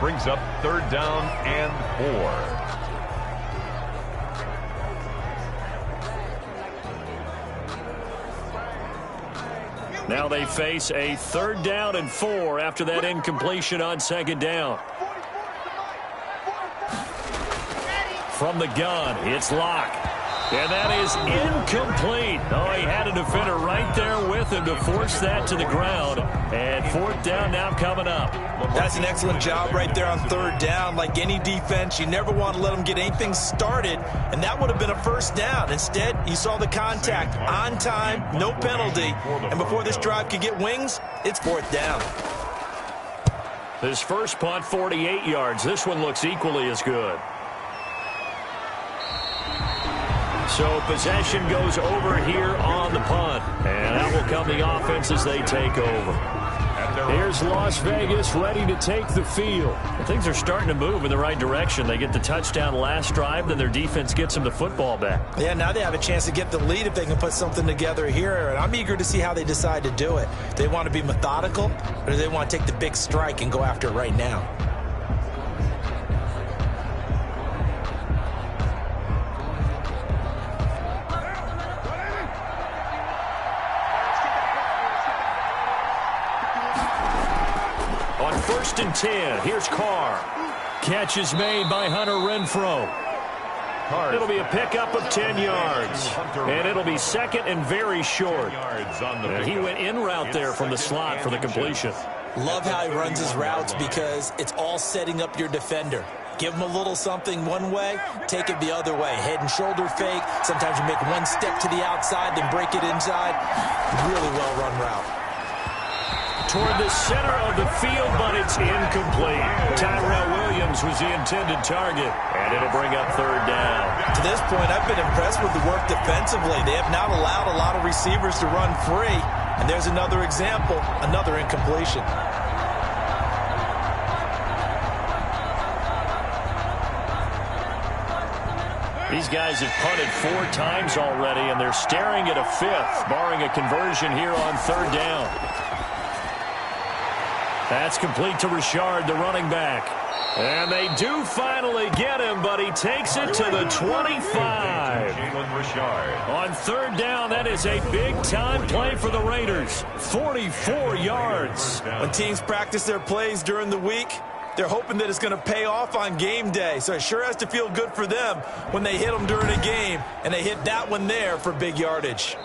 Speaker 1: Brings up 3rd down and 4.
Speaker 2: Now they face a 3rd down and 4 after that incompletion on 2nd down. From the gun, it's Locke. And that is incomplete. Oh, he had a defender right there with him to force that to the ground. And fourth down now coming up.
Speaker 3: That's an excellent job right there on third down. Like any defense, you never want to let them get anything started, and that would have been a first down. Instead, you saw the contact on time, no penalty, and before this drive could get wings, it's fourth down.
Speaker 2: This first punt, 48 yards. This one looks equally as good. So possession goes over here on the punt. And that will come the offense as they take over. Here's Las Vegas ready to take the field.
Speaker 4: Well, things are starting to move in the right direction. They get the touchdown last drive, then their defense gets them the football back.
Speaker 3: Yeah, now they have a chance to get the lead if they can put something together here. And I'm eager to see how they decide to do it. Do they want to be methodical, or do they want to take the big strike and go after it right now?
Speaker 2: First and 10. Here's Carr.
Speaker 4: Catch is made by Hunter Renfrow.
Speaker 2: It'll be a pickup of 10 yards. And it'll be second and very short.
Speaker 4: He went in route there from the slot for the completion.
Speaker 3: Love how he runs his routes because it's all setting up your defender. Give him a little something one way, take it the other way. Head and shoulder fake. Sometimes you make one step to the outside, then break it inside. Really well-run route.
Speaker 2: Toward the center of the field, but it's incomplete. Tyrell Williams was the intended target, and it'll bring up third down.
Speaker 3: To this point, I've been impressed with the work defensively. They have not allowed a lot of receivers to run free, and there's another example, another incompletion.
Speaker 4: These guys have punted 4 times already, and they're staring at a 5th, barring a conversion here on third down. That's complete to Richard, the running back. And they do finally get him, but he takes it to the 25. On third down, that is a big-time play for the Raiders. 44 yards.
Speaker 3: When teams practice their plays during the week, they're hoping that it's going to pay off on game day. So it sure has to feel good for them when they hit them during a game, and they hit that one there for big yardage.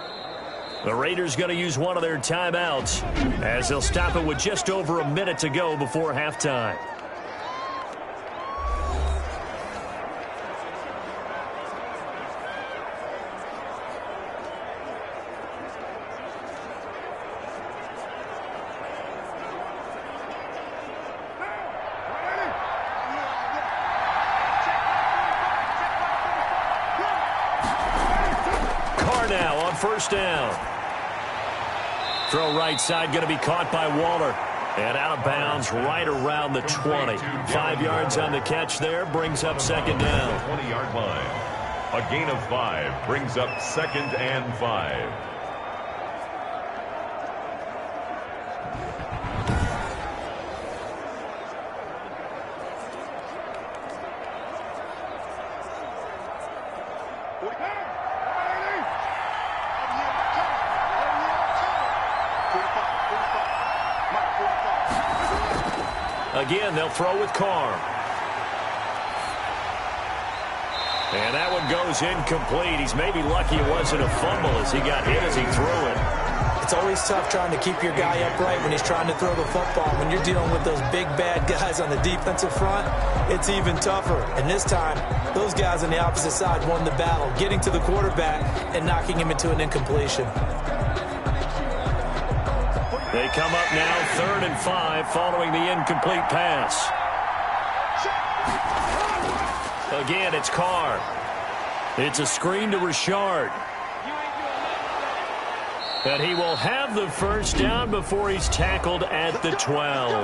Speaker 2: The Raiders going to use one of their timeouts as they'll stop it with just over a minute to go before halftime. Carr now on first down. Throw right side going to be caught by Waller. And out of bounds right around the 20. 5 yards on the catch there. Brings up second down.
Speaker 1: 20-yard line. A gain of 5 brings up second and 5.
Speaker 2: Again, they'll throw with Carr. And that one goes incomplete. He's maybe lucky it wasn't a fumble as he got hit as he threw it.
Speaker 3: It's always tough trying to keep your guy upright when he's trying to throw the football. When you're dealing with those big, bad guys on the defensive front, it's even tougher. And this time, those guys on the opposite side won the battle, getting to the quarterback and knocking him into an incompletion.
Speaker 2: They come up now, 3rd and 5, following the incomplete pass. Again, it's Carr. It's a screen to Richard. And he will have the first down before he's tackled at the 12.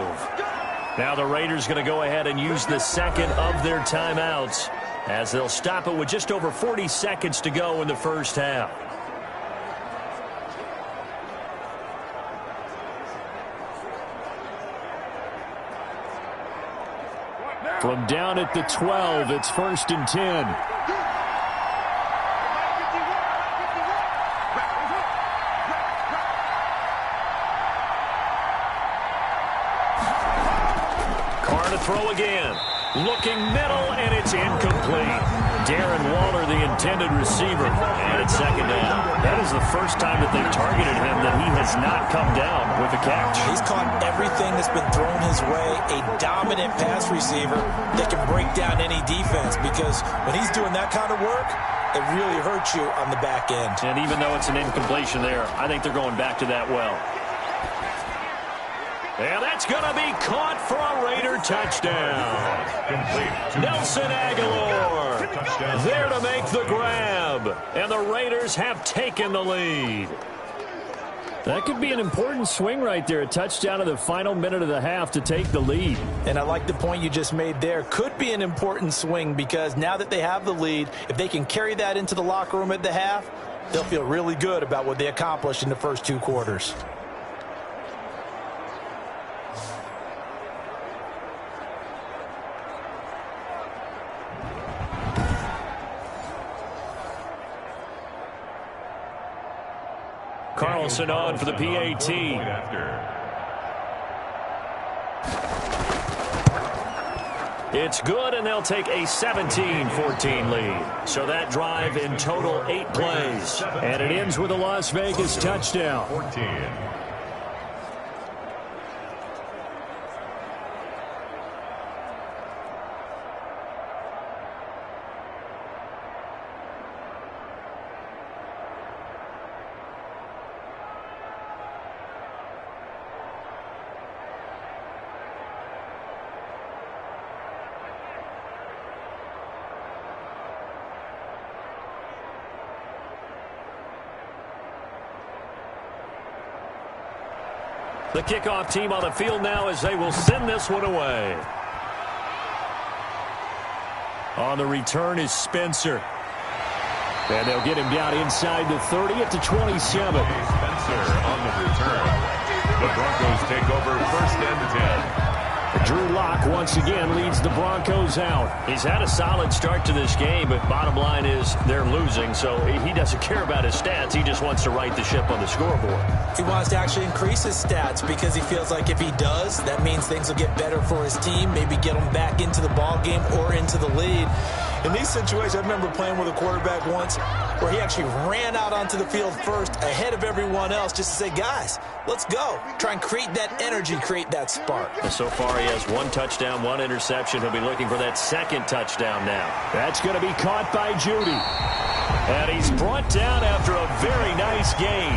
Speaker 2: Now the Raiders going to go ahead and use the second of their timeouts as they'll stop it with just over 40 seconds to go in the first half.
Speaker 4: From down at the 12, it's 1st and 10.
Speaker 2: Carr to throw again. Looking middle, and it's incomplete. Darren Waller, the intended receiver, and it's second down. That is the first time that they've targeted him that he has not come down with a catch.
Speaker 3: He's caught everything that's been thrown his way. A dominant pass receiver that can break down any defense, because when he's doing that kind of work, it really hurts you on the back end.
Speaker 2: And even though it's an incompletion there, I think they're going back to that well. And that's going to be caught for a Raider touchdown. Nelson Aguilar there to make the grab. And the Raiders have taken the lead. That could be an important swing right there. A touchdown in the final minute of the half to take the lead.
Speaker 3: And I like the point you just made there. Could be an important swing, because now that they have the lead, if they can carry that into the locker room at the half, they'll feel really good about what they accomplished in the first 2 quarters.
Speaker 2: Carlson on for the PAT. It's good, and they'll take a 17-14 lead. So that drive in total 8 plays. And it ends with a Las Vegas touchdown.
Speaker 1: 14.
Speaker 2: The kickoff team on the field now as they will send this one away. On the return is Spencer. And they'll get him down inside the 30 at the 27.
Speaker 1: Spencer on the return. The Broncos take over first and 10.
Speaker 2: Drew Lock once again leads the Broncos out. He's had a solid start to this game, but bottom line is they're losing, so he doesn't care about his stats. He just wants to right the ship on the scoreboard.
Speaker 3: He wants to actually increase his stats, because he feels like if he does, that means things will get better for his team, maybe get him back into the ball game or into the lead. In these situations, I remember playing with a quarterback once where he actually ran out onto the field first ahead of everyone else just to say, guys, let's go. Try and create that energy, create that spark.
Speaker 2: And so far, he has 1 touchdown, 1 interception. He'll be looking for that second touchdown now. That's going to be caught by Judy. And he's brought down after a very nice gain.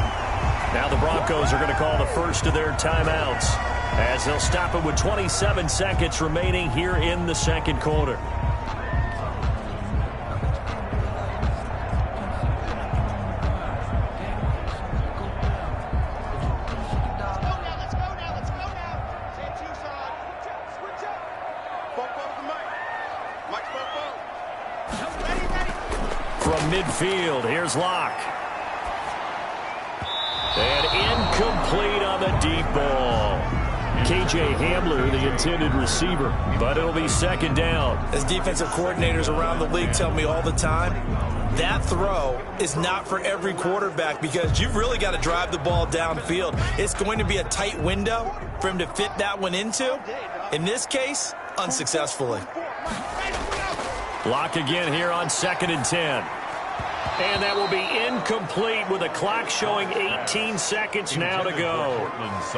Speaker 2: Now the Broncos are going to call the first of their timeouts, as they'll stop it with 27 seconds remaining here in the second quarter. Midfield, here's Locke. And incomplete on the deep ball. KJ Hamler, the intended receiver, but it'll be second down.
Speaker 3: As defensive coordinators around the league tell me all the time, that throw is not for every quarterback, because you've really got to drive the ball downfield. It's going to be a tight window for him to fit that one into. In this case, unsuccessfully.
Speaker 2: Locke again here on 2nd and 10. And that will be incomplete with the clock showing 18 seconds now to go.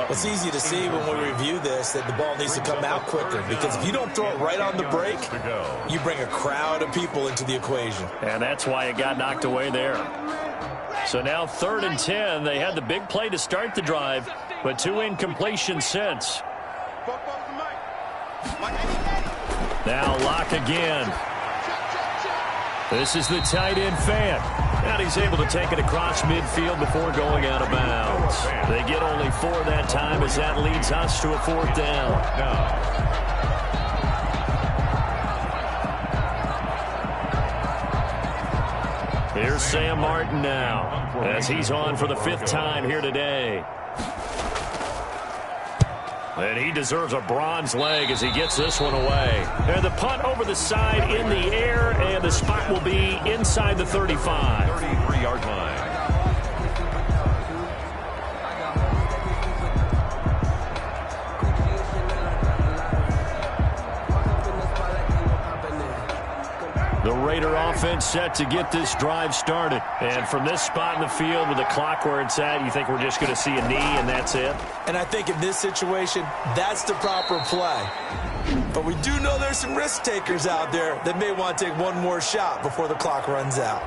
Speaker 3: It's easy to see when we review this that the ball needs to come out quicker, because if you don't throw it right on the break, you bring a crowd of people into the equation.
Speaker 2: And that's why it got knocked away there. So now 3rd and 10. They had the big play to start the drive, but 2 incompletions since. Now Locke again. This is the tight end fan. And he's able to take it across midfield before going out of bounds. They get only 4 that time, as that leads us to a 4th down. Here's Sam Martin now, as he's on for the 5th time here today. And he deserves a bronze leg as he gets this one away. And the punt over the side in the air, and the spot will be inside the 35.
Speaker 1: 33-yard line.
Speaker 2: The Raider offense set to get this drive started. And from this spot in the field with the clock where it's at, you think we're just going to see a knee and that's it?
Speaker 3: And I think in this situation, that's the proper play. But we do know there's some risk takers out there that may want to take one more shot before the clock runs out.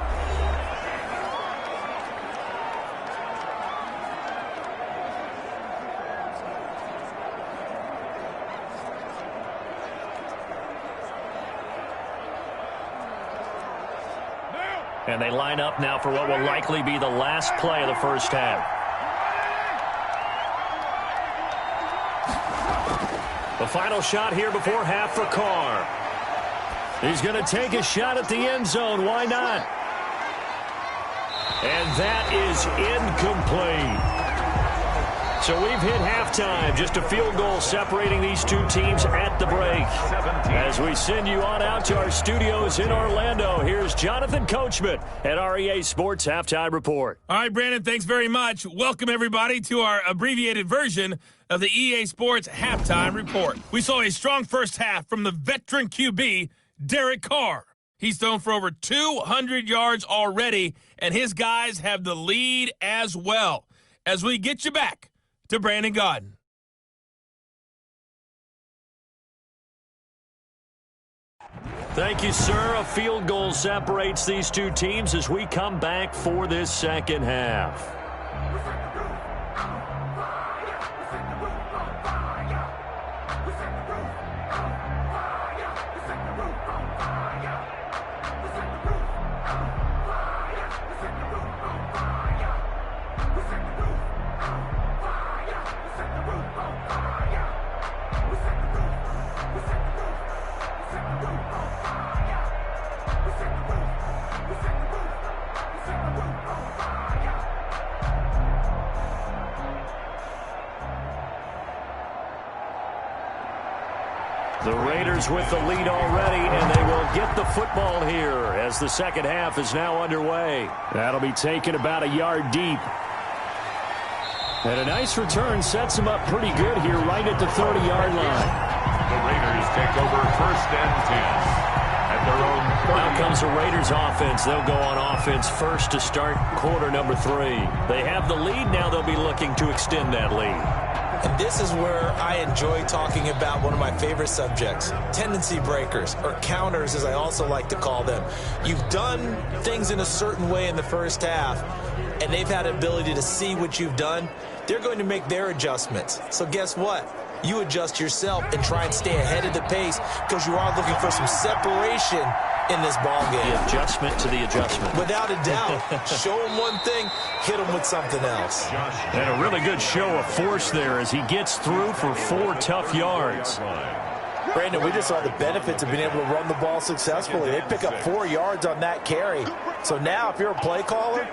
Speaker 2: And they line up now for what will likely be the last play of the first half. The final shot here before half for Carr. He's going to take a shot at the end zone. Why not? And that is incomplete. So we've hit halftime. Just a field goal separating these two teams at the break. As we send you on out to our studios in Orlando, here's Jonathan Coachman at REA Sports Halftime Report.
Speaker 6: All right, Brandon, thanks very much. Welcome, everybody, to our abbreviated version of the EA Sports Halftime Report. We saw a strong first half from the veteran QB, Derek Carr. He's thrown for over 200 yards already, and his guys have the lead as well. As we get you back to Brandon Gaudin.
Speaker 2: Thank you, sir. A field goal separates these two teams as we come back for this second half. The Raiders with the lead already, and they will get the football here as the second half is now underway. That'll be taken about a yard deep. And a nice return sets him up pretty good here right at the 30-yard line.
Speaker 1: The Raiders take over first and 10 at their own 30.
Speaker 2: Now comes the Raiders offense. They'll go on offense first to start quarter number 3. They have the lead. Now they'll be looking to extend that lead.
Speaker 3: And this is where I enjoy talking about one of my favorite subjects, tendency breakers, or counters as I also like to call them. You've done things in a certain way in the first half, and they've had the ability to see what you've done. They're going to make their adjustments. So guess what? You adjust yourself and try and stay ahead of the pace because you are looking for some separation in this ball game.
Speaker 2: The adjustment to the adjustment.
Speaker 3: Without a doubt. Show them one thing, hit them with something else.
Speaker 2: And a really good show of force there as he gets through for 4 tough yards.
Speaker 7: Brandon, we just saw the benefits of being able to run the ball successfully. They pick up 4 yards on that carry. So now if you're a play caller,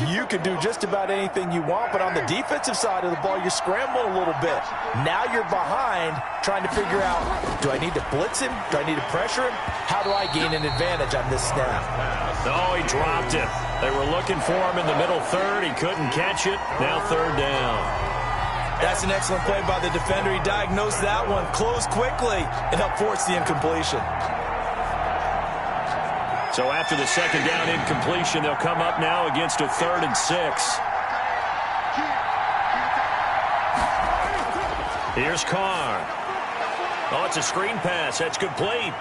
Speaker 7: you can do just about anything you want, but on the defensive side of the ball, you scramble a little bit. Now you're behind trying to figure out, do I need to blitz him? Do I need to pressure him? How do I gain an advantage on this snap?
Speaker 2: Oh, he dropped it. They were looking for him in the middle third. He couldn't catch it. Now third down.
Speaker 3: That's an excellent play by the defender. He diagnosed that one, closed quickly, and helped force the incompletion.
Speaker 2: So after the second down incompletion, they'll come up now against a 3rd and 6. Here's Carr. Oh, it's a screen pass. That's complete.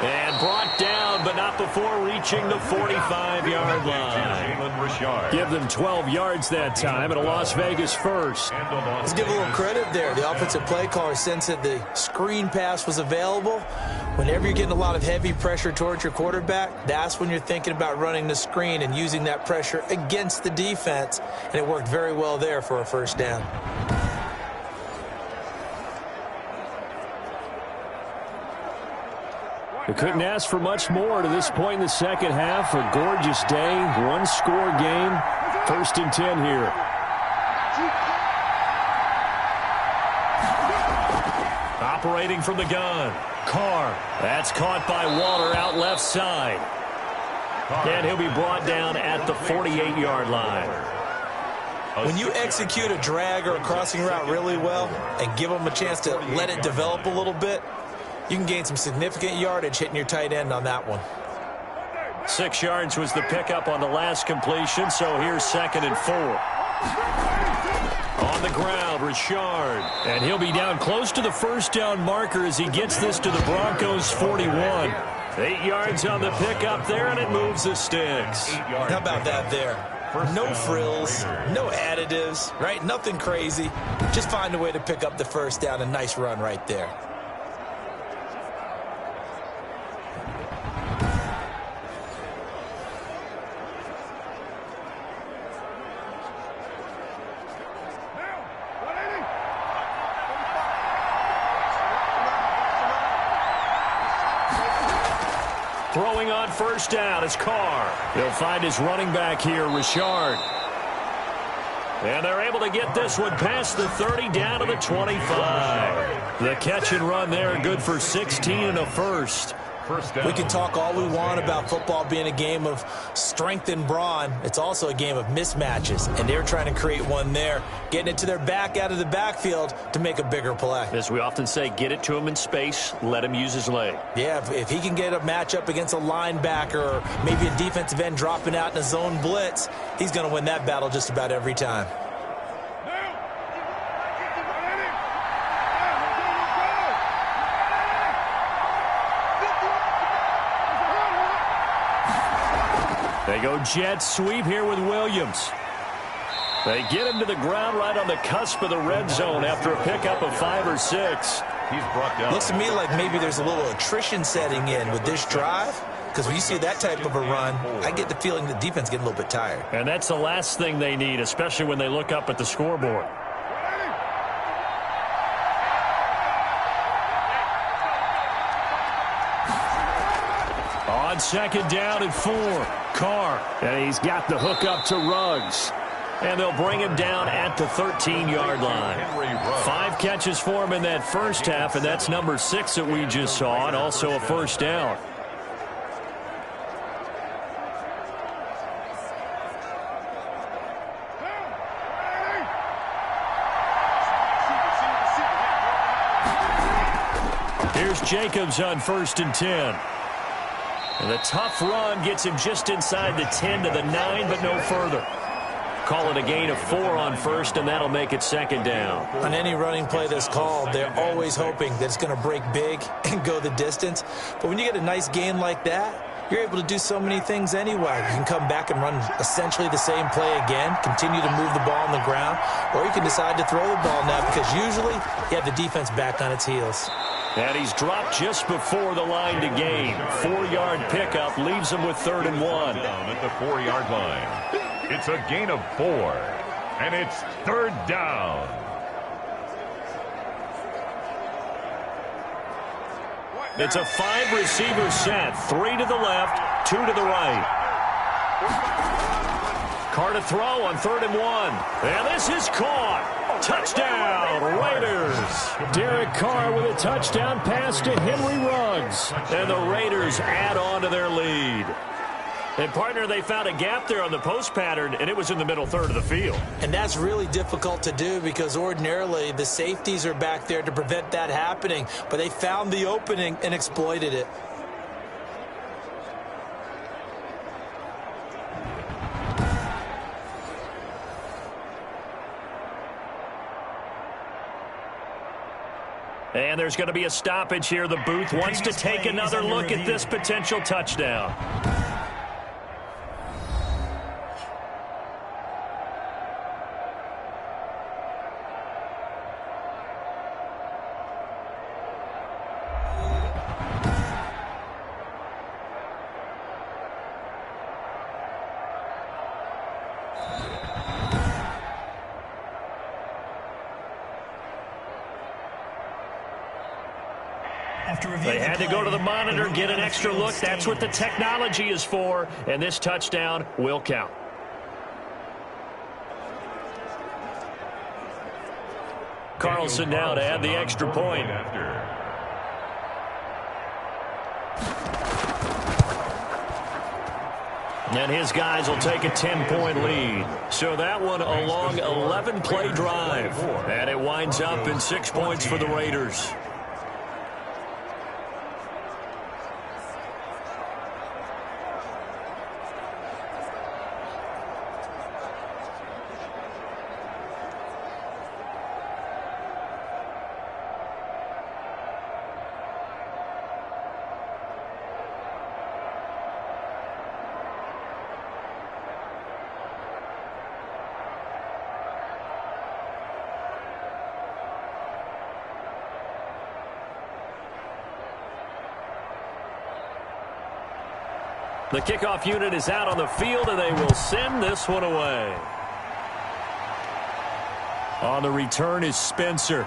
Speaker 2: And brought down, but not before reaching the 45-yard line. Give them 12 yards that time, and a Las Vegas first.
Speaker 3: Let's give a little credit there. The offensive play caller sensed that the screen pass was available. Whenever you're getting a lot of heavy pressure towards your quarterback, that's when you're thinking about running the screen and using that pressure against the defense. And it worked very well there for a first down.
Speaker 2: We couldn't ask for much more to this point in the second half. A gorgeous day, one-score game. 1st and 10 here. Operating from the gun. Carr. That's caught by Waller out left side. And he'll be brought down at the 48-yard line.
Speaker 3: When you execute a drag or a crossing route really well and give them a chance to let it develop a little bit, You can gain some significant yardage hitting your tight end on that one.
Speaker 2: 6 yards was the pickup on the last completion, so here's 2nd and 4. On the ground, Richard. And he'll be down close to the first down marker as he gets this to the Broncos 41. 8 yards on the pickup there, and it moves the sticks.
Speaker 3: How about that there? No frills, no additives, right? Nothing crazy. Just find a way to pick up the first down. A nice run right there.
Speaker 2: Throwing on first down is Carr. He'll find his running back here, Richard. And they're able to get this one past the 30 down to the 25. The catch and run there, good for 16 and a first.
Speaker 3: We can talk all we want about football being a game of strength and brawn. It's also a game of mismatches, and they're trying to create one there, getting it to their back out of the backfield to make a bigger play.
Speaker 2: As we often say, get it to him in space, let him use his leg.
Speaker 3: Yeah, if he can get a matchup against a linebacker or maybe a defensive end dropping out in a zone blitz, he's going to win that battle just about every time.
Speaker 2: They go jet sweep here with Williams. They get him to the ground right on the cusp of the red zone after a pickup of 5 or 6.
Speaker 1: He's brought down.
Speaker 3: Looks to me like maybe there's a little attrition setting in with this drive, because when you see that type of a run, I get the feeling the defense getting a little bit tired.
Speaker 2: And that's the last thing they need, especially when they look up at the scoreboard. On 2nd down and 4, Carr. And he's got the hook up to Ruggs. And they'll bring him down at the 13-yard line. 5 catches for him in that first half, and that's number 6 that we just saw, and also a first down. Here's Jacobs on 1st and 10. And the tough run gets him just inside the 10 to the 9, but no further. Call it a gain of 4 on 1st, and that'll make it 2nd down.
Speaker 3: On any running play that's called, they're always hoping that it's going to break big and go the distance. But when you get a nice gain like that, you're able to do so many things anyway. You can come back and run essentially the same play again, continue to move the ball on the ground, or you can decide to throw the ball now because usually you have the defense back on its heels.
Speaker 2: And he's dropped just before the line to gain. 4-yard pickup leaves him with 3rd and 1.
Speaker 1: Down at the 4-yard line. It's a gain of 4, and it's 3rd down.
Speaker 2: It's a 5-receiver set. 3 to the left, 2 to the right. Carr to throw on 3rd and 1. And this is caught. Touchdown, Raiders. Derek Carr with a touchdown pass to Henry Ruggs. And the Raiders add on to their lead. And, partner, they found a gap there on the post pattern, and it was in the middle third of the field.
Speaker 3: And that's really difficult to do because ordinarily the safeties are back there to prevent that happening. But they found the opening and exploited it.
Speaker 2: And there's going to be a stoppage here. The booth wants to take another look at this potential touchdown. They had to go to the monitor, get an extra look. That's what the technology is for, and this touchdown will count. Carlson now to add the extra point. And his guys will take a 10-point lead. So that one a long 11-play drive. And it winds up in 6 points for the Raiders. The kickoff unit is out on the field, and they will send this one away. On the return is Spencer.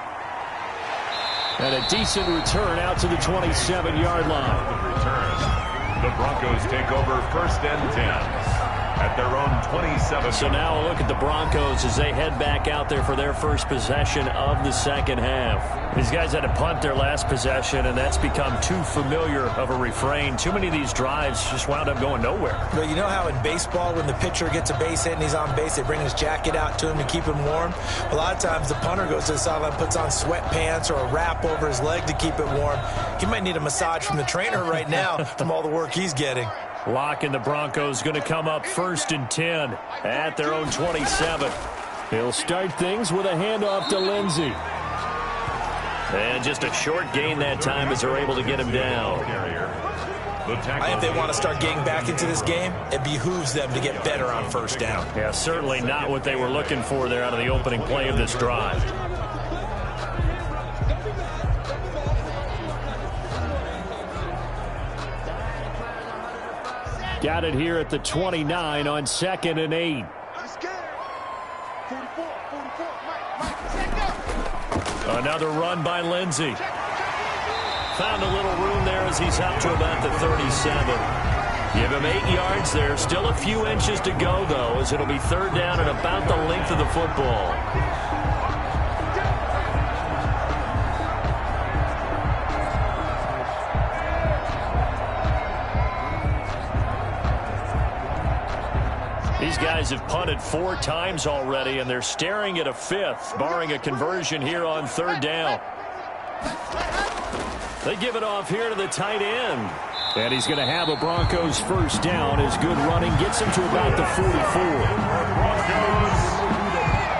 Speaker 2: And a decent return out to the 27-yard line.
Speaker 1: The Broncos take over 1st and 10 at their own 27.
Speaker 2: So now a look at the Broncos as they head back out there for their first possession of the second half. These guys had to punt their last possession, and that's become too familiar of a refrain. Too many of these drives just wound up going nowhere.
Speaker 3: But you know how in baseball, when the pitcher gets a base hit and he's on base, they bring his jacket out to him to keep him warm? A lot of times the punter goes to the sideline, puts on sweatpants or a wrap over his leg to keep it warm. He might need a massage from the trainer right now from all the work he's getting.
Speaker 2: Locke and the Broncos going to come up 1st and 10 at their own 27. He'll start things with a handoff to Lindsey. And just a short gain that time as they're able to get him down.
Speaker 3: If they want to start getting back into this game, it behooves them to get better on 1st down.
Speaker 2: Yeah, certainly not what they were looking for there out of the opening play of this drive. Got it here at the 29 on 2nd and 8. Another run by Lindsey. Found a little room there as he's up to about the 37. Give him 8 yards there. Still a few inches to go, though, as it'll be 3rd down and about the length of the football. These guys have punted 4 times already, and they're staring at a 5th, barring a conversion here on 3rd down. They give it off here to the tight end. And he's going to have a Broncos 1st down. His good running gets him to about the 44.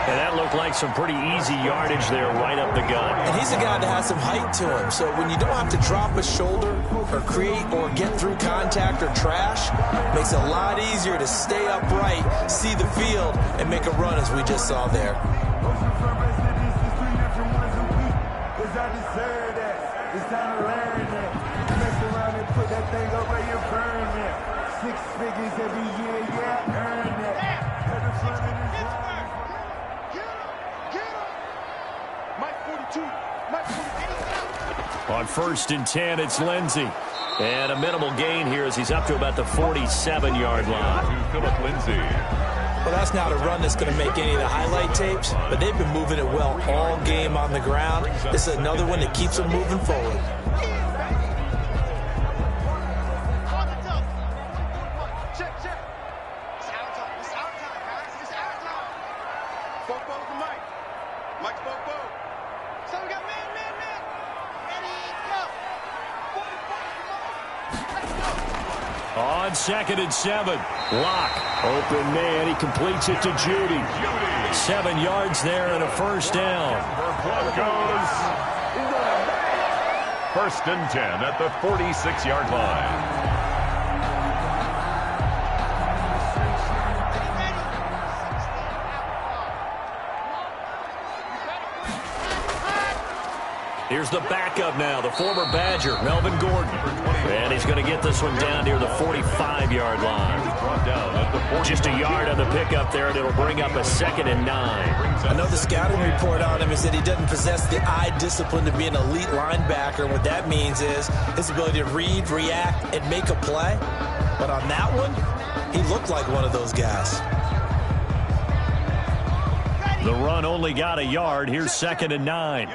Speaker 2: And that looked like some pretty easy yardage there right up the gut.
Speaker 3: And he's a guy that has some height to him. So when you don't have to drop a shoulder or create or get through contact or trash, it makes it a lot easier to stay upright, see the field, and make a run as we just saw there.
Speaker 5: It's time to learn that. Mess around and put that thing up where you burn that. 6 figures every year, yeah, earn that. At the front of this line. Get him! Mike 42. Mike 42.
Speaker 2: On 1st and 10, it's Lindsey. And a minimal gain here as he's up to about the 47-yard line.
Speaker 1: To Philip Lindsey.
Speaker 3: Well, that's not a run that's going to make any of the highlight tapes, but they've been moving it well all game on the ground. This is another one that keeps them moving forward.
Speaker 2: On 2nd and 7, Locke, open man, he completes it to Judy. 7 yards there and a 1st down.
Speaker 1: Broncos. 1st and 10 at the 46-yard line.
Speaker 2: Here's the backup now, the former Badger, Melvin Gordon. And he's going to get this one down near the 45-yard line. Just a yard on the pickup there, and it'll bring up a 2nd and 9.
Speaker 3: I know the scouting report on him is that he doesn't possess the eye discipline to be an elite linebacker. What that means is his ability to read, react, and make a play. But on that one, he looked like one of those guys.
Speaker 2: The run only got a yard. Here's 2nd and 9.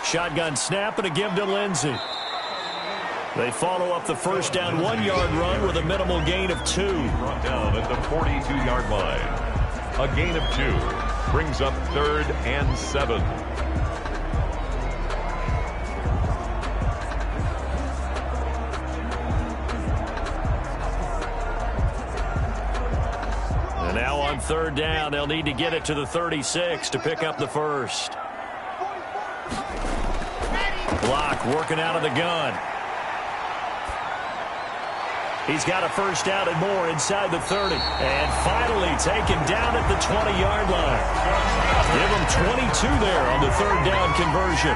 Speaker 2: Shotgun snap and a give to Lindsey. They follow up the 1st down 1-yard run with a minimal gain of 2.
Speaker 1: Brought down at the 42-yard line. A gain of 2 brings up 3rd and 7.
Speaker 2: And now on 3rd down, they'll need to get it to the 36 to pick up the 1st. Locke working out of the gun. He's got a 1st down and more inside the 30. And finally taken down at the 20-yard line. Give him 22 there on the 3rd down conversion.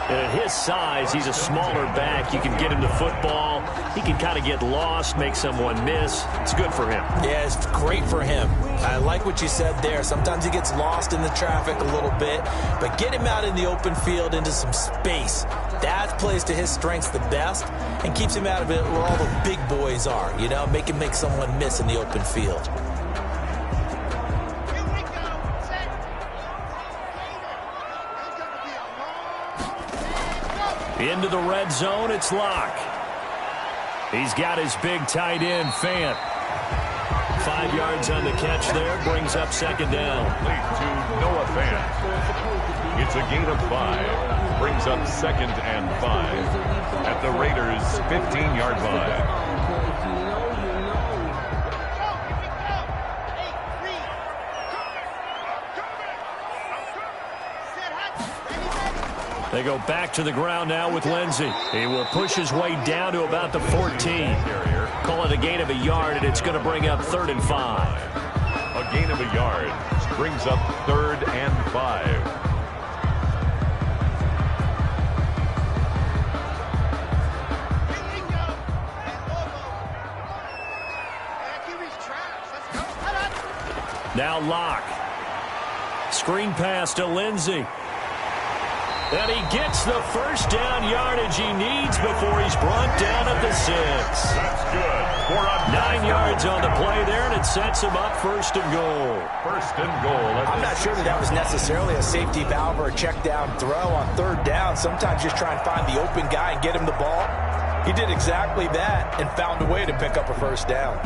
Speaker 2: And at his size, he's a smaller back. You can get him the football. He can kind of get lost, make someone miss. It's good for him.
Speaker 3: Yeah, it's great for him. I like what you said there. Sometimes he gets lost in the traffic a little bit, but get him out in the open field into some space. That plays to his strengths the best and keeps him out of it where all the big boys are, you know, make him make someone miss in the open field.
Speaker 2: Into the red zone, it's Locke. He's got his big tight end, Fant. 5 yards on the catch there, brings up second down.
Speaker 1: Lead to Noah Fant. It's a gain of 5. Brings up second and 5 at the Raiders' 15-yard line.
Speaker 2: They go back to the ground now with Lindsey. He will push his way down to about the 14. Call it a gain of a yard, and it's going to bring up 3rd and 5.
Speaker 1: A gain of a yard brings up 3rd and 5.
Speaker 2: Now Locke. Screen pass to Lindsey. And he gets the first down yardage he needs before he's brought down at the 6.
Speaker 1: That's good.
Speaker 2: 9 yards on the play there, and it sets him up 1st and goal.
Speaker 1: 1st and goal.
Speaker 7: I'm not sure that was necessarily a safety valve or a check down throw on 3rd down. Sometimes just try and find the open guy and get him the ball. He did exactly that and found a way to pick up a 1st down.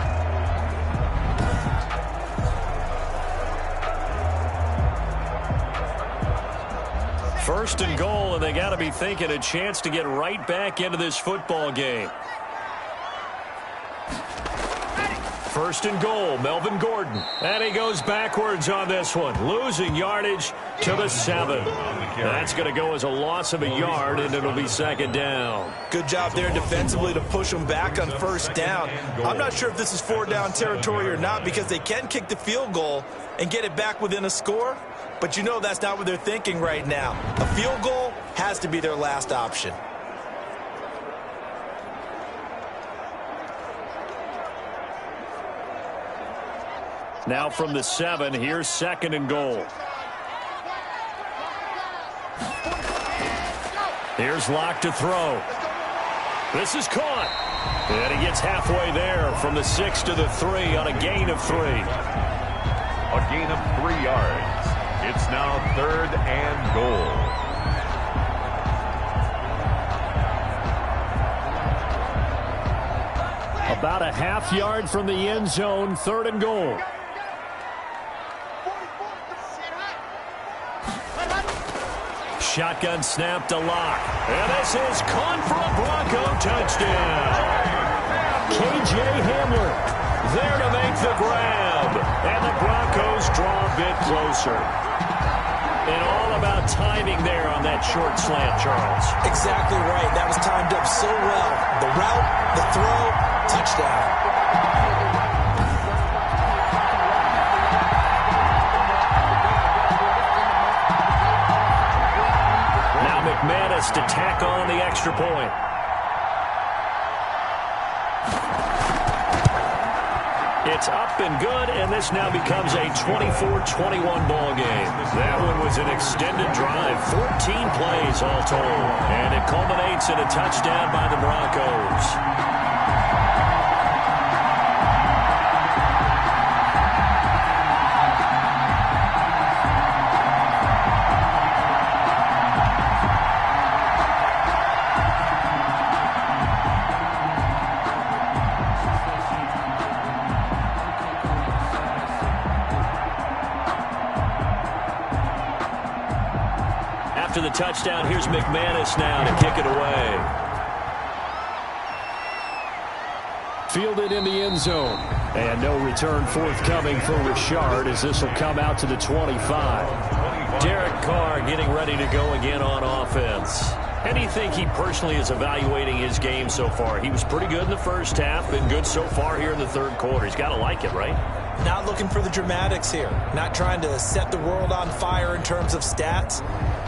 Speaker 2: First and goal, and they got to be thinking a chance to get right back into this football game. 1st and goal, Melvin Gordon. And he goes backwards on this one, losing yardage to the 7. That's going to go as a loss of a yard, and it'll be 2nd down.
Speaker 3: Good job there defensively to push them back on 1st down. I'm not sure if this is 4th down territory or not because they can kick the field goal and get it back within a score. But you know that's not what they're thinking right now. A field goal has to be their last option.
Speaker 2: Now from the 7, here's 2nd and goal. Here's Locke to throw. This is caught. And he gets halfway there from the 6 to the 3 on a gain of 3.
Speaker 1: A gain of 3 yards. It's now 3rd and goal.
Speaker 2: About a half yard from the end zone, 3rd and goal. Shotgun snap to Locke. And this is caught for a Bronco touchdown. K.J. Hamler there to make the grab. And the Broncos draw a bit closer. And all about timing there on that short slant, Charles.
Speaker 3: Exactly right. That was timed up so well. The route, the throw, touchdown.
Speaker 2: Now McManus to tack on the extra point. It's up and good, and this now becomes a 24-21 ball game. That one was an extended drive, 14 plays all told, and it culminates in a touchdown by the Broncos. After the touchdown, here's McManus now to kick it away. Fielded in the end zone. And no return forthcoming for Richard as this will come out to the 25. Derek Carr getting ready to go again on offense. How do you think he personally is evaluating his game so far? He was pretty good in the first half, been good so far here in the 3rd quarter. He's got to like it, right?
Speaker 3: Not looking for the dramatics here. Not trying to set the world on fire in terms of stats.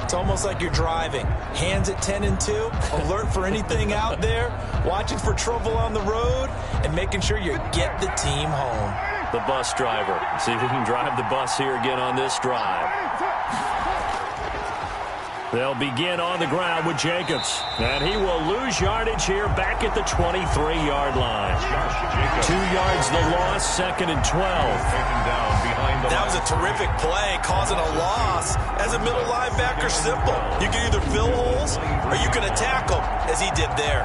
Speaker 3: It's almost like you're driving. Hands at 10 and 2, alert for anything out there, watching for trouble on the road, and making sure you get the team home.
Speaker 2: The bus driver. See if he can drive the bus here again on this drive. They'll begin on the ground with Jacobs. And he will lose yardage here back at the 23-yard line. 2 yards the loss, 2nd and 12.
Speaker 3: That was a terrific play, causing a loss. As a middle linebacker, simple. You can either fill holes or you can attack them, as he did there.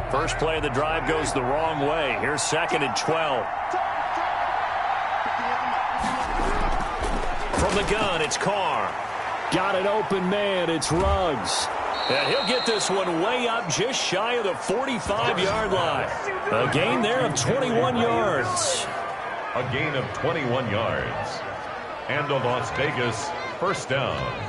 Speaker 2: First play of the drive goes the wrong way. Here's 2nd and 12. From the gun, it's Carr. Got an open man, it's Ruggs. And he'll get this one way up just shy of the 45-yard line. A gain there of 21 yards.
Speaker 1: A gain of 21 yards. And a Las Vegas first down.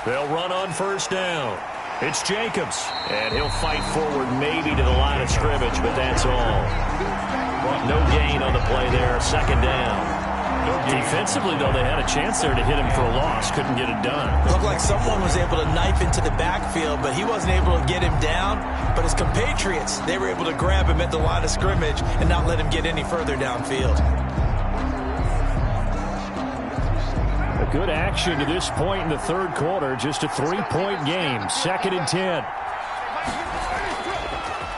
Speaker 2: They'll run on first down. It's Jacobs. And he'll fight forward maybe to the line of scrimmage, but that's all. No gain on the play there. 2nd down. Defensively, though, they had a chance there to hit him for a loss. Couldn't get it done.
Speaker 3: Looked like someone was able to knife into the backfield, but he wasn't able to get him down. But his compatriots, they were able to grab him at the line of scrimmage and not let him get any further downfield.
Speaker 2: Good action to this point in the third quarter. Just a 3-point game. 2nd and 10.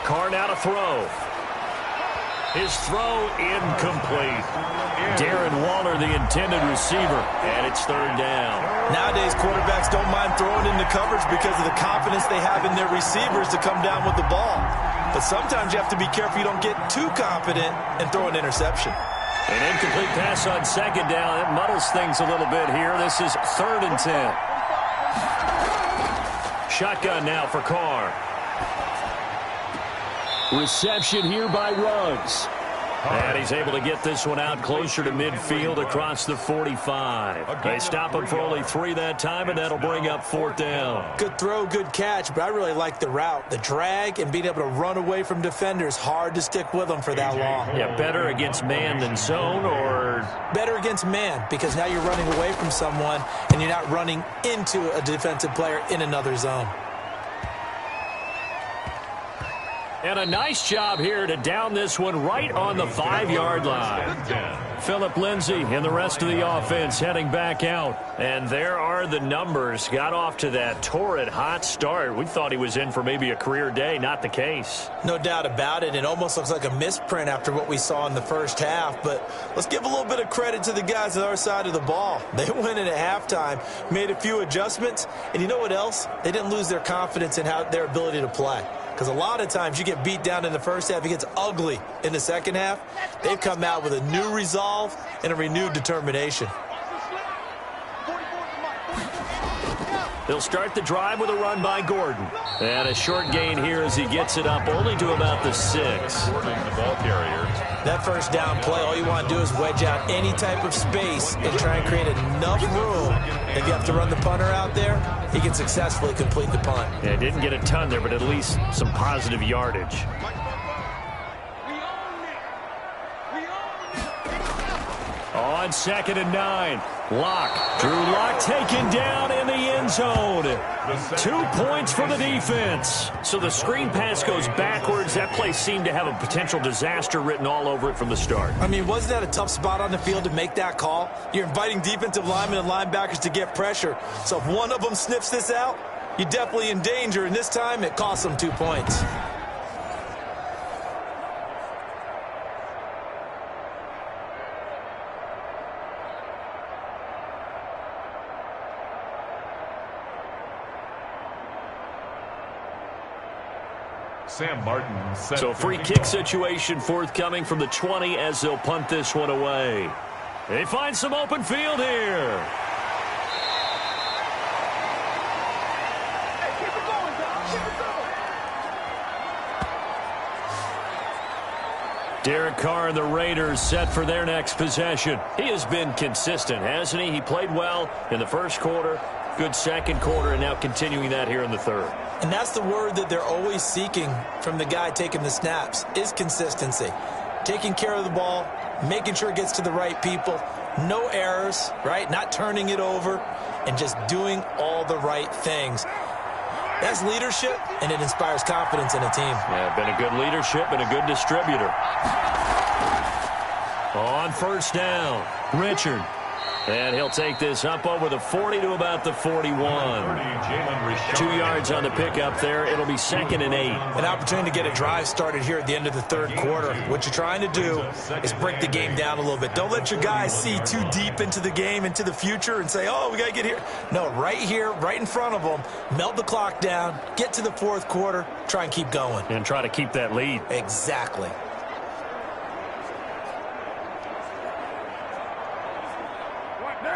Speaker 2: Carr now to throw. His throw incomplete. Darren Waller, the intended receiver, and it's 3rd down.
Speaker 3: Nowadays, quarterbacks don't mind throwing into coverage because of the confidence they have in their receivers to come down with the ball. But sometimes you have to be careful you don't get too confident and throw an interception.
Speaker 2: An incomplete pass on 2nd down. It muddles things a little bit here. This is 3rd and 10. Shotgun now for Carr. Reception here by Ruggs. And he's able to get this one out closer to midfield across the 45. They stop him for only 3 that time, and that'll bring up 4th down.
Speaker 3: Good throw, good catch, but I really like the route. The drag and being able to run away from defenders, hard to stick with them for that long.
Speaker 2: Yeah, better against man than zone, or?
Speaker 3: Better against man, because now you're running away from someone, and you're not running into a defensive player in another zone.
Speaker 2: And a nice job here to down this one right on the 5-yard line. Phillip Lindsay and the rest of the offense heading back out. And there are the numbers. Got off to that torrid hot start. We thought he was in for maybe a career day. Not the case.
Speaker 3: No doubt about it. It almost looks like a misprint after what we saw in the first half. But let's give a little bit of credit to the guys on our side of the ball. They went in at halftime, made a few adjustments. And you know what else? They didn't lose their confidence in their ability to play. Because a lot of times you get beat down in the first half, it gets ugly in the second half. They've come out with a new resolve and a renewed determination.
Speaker 2: They'll start the drive with a run by Gordon. And a short gain here as he gets it up only to about the 6.
Speaker 1: The ball carrier.
Speaker 3: That first down play, all you want to do is wedge out any type of space and try and create enough room. If you have to run the punter out there, he can successfully complete the punt.
Speaker 2: Yeah, didn't get a ton there, but at least some positive yardage. On 2nd and 9, Locke. Drew Locke taken down in the end zone. 2 points for the defense. So the screen pass goes backwards. That play seemed to have a potential disaster written all over it from the start.
Speaker 3: I mean, wasn't that a tough spot on the field to make that call? You're inviting defensive linemen and linebackers to get pressure. So if one of them sniffs this out, you're definitely in danger. And this time, it cost them 2 points.
Speaker 1: Sam Martin set.
Speaker 2: So free kick situation forthcoming from the 20 as they'll punt this one away. They find some open field here. Derek Carr and the Raiders set for their next possession. He has been consistent, hasn't he? He played well in the first quarter, good second quarter, and now continuing that here in the third.
Speaker 3: And that's the word that they're always seeking from the guy taking the snaps, is consistency. Taking care of the ball, making sure it gets to the right people, no errors, right? Not turning it over, and just doing all the right things. That's leadership, and it inspires confidence in a team.
Speaker 2: Yeah, been a good leadership and a good distributor. On first down, Richard. And he'll take this up over the 40 to about the 41. 2 yards on the pickup there. It'll be 2nd and 8.
Speaker 3: An opportunity to get a drive started here at the end of the third quarter. What you're trying to do is break the game down a little bit. Don't let your guys see too deep into the game, into the future, and say, oh, we got to get here. No, right here, right in front of them, melt the clock down, get to the fourth quarter, try and keep going.
Speaker 2: And try to keep that lead.
Speaker 3: Exactly.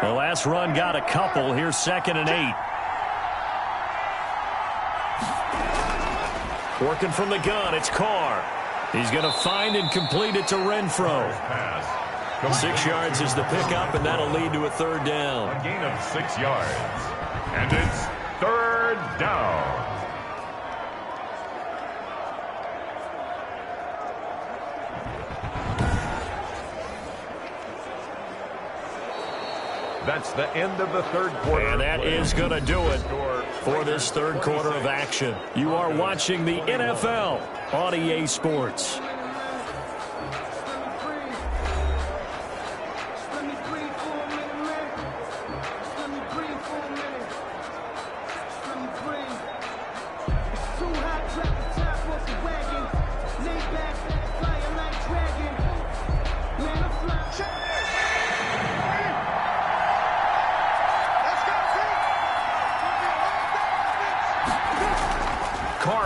Speaker 2: The last run got a couple. Here's 2nd and 8. Working from the gun, it's Carr. He's going to find and complete it to Renfro. 6 yards is the pickup, and that'll lead to a third down.
Speaker 1: A gain of 6 yards. And it's third down. That's the end of the third quarter.
Speaker 2: And that is going to do it for this third quarter of action. You are watching the NFL on EA Sports.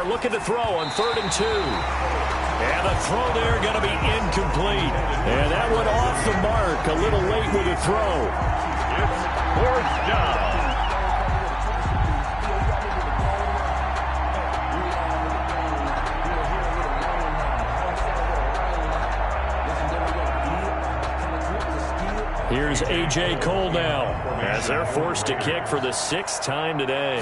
Speaker 2: Looking to throw on 3rd and 2. And a throw there going to be incomplete. And that went off the mark. A little late with a throw.
Speaker 1: It's 4th down.
Speaker 2: Here's A.J. Cole now as they're forced to kick for the 6th time today.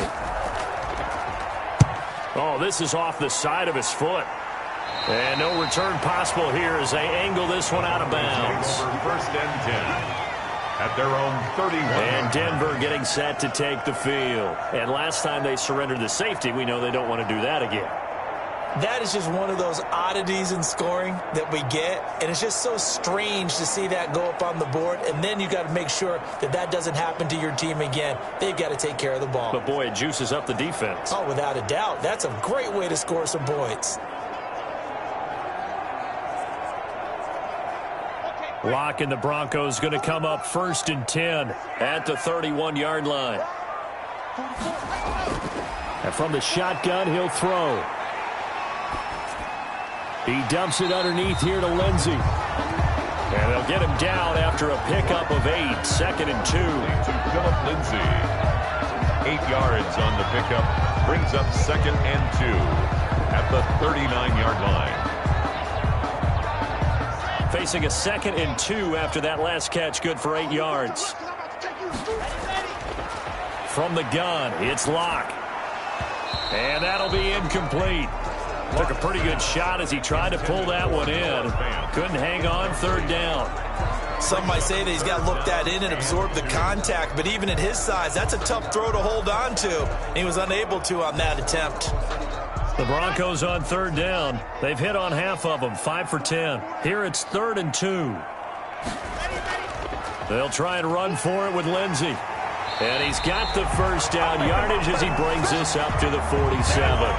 Speaker 2: Oh, this is off the side of his foot. And no return possible here as they angle this one out of bounds.
Speaker 1: 1st and 10 at their own 31.
Speaker 2: And Denver getting set to take the field. And last time they surrendered the safety, we know they don't want to do that again.
Speaker 3: That is just one of those oddities in scoring that we get, and it's just so strange to see that go up on the board, and then you got to make sure that that doesn't happen to your team again. They've got to take care of the ball.
Speaker 2: But, boy, it juices up the defense.
Speaker 3: Oh, without a doubt. That's a great way to score some points.
Speaker 2: Lock and the Broncos going to come up 1st and 10 at the 31-yard line. And from the shotgun, he'll throw. He dumps it underneath here to Lindsey. And they'll get him down after a pickup of 8. 2nd and 2.
Speaker 1: To Philip Lindsay. 8 yards on the pickup. Brings up 2nd and 2 at the 39-yard line.
Speaker 2: Facing a 2nd and 2 after that last catch. Good for 8 yards. From the gun, it's Locke. And that'll be incomplete. Took a pretty good shot as he tried to pull that one in. Couldn't hang on. 3rd down.
Speaker 3: Some might say that he's got to look that in and absorb the contact, but even at his size, that's a tough throw to hold on to. He was unable to on that attempt.
Speaker 2: The Broncos on 3rd down. They've hit on half of them, 5 for 10. Here it's 3rd and 2. They'll try and run for it with Lindsey. And he's got the 1st down yardage as he brings this up to the 47.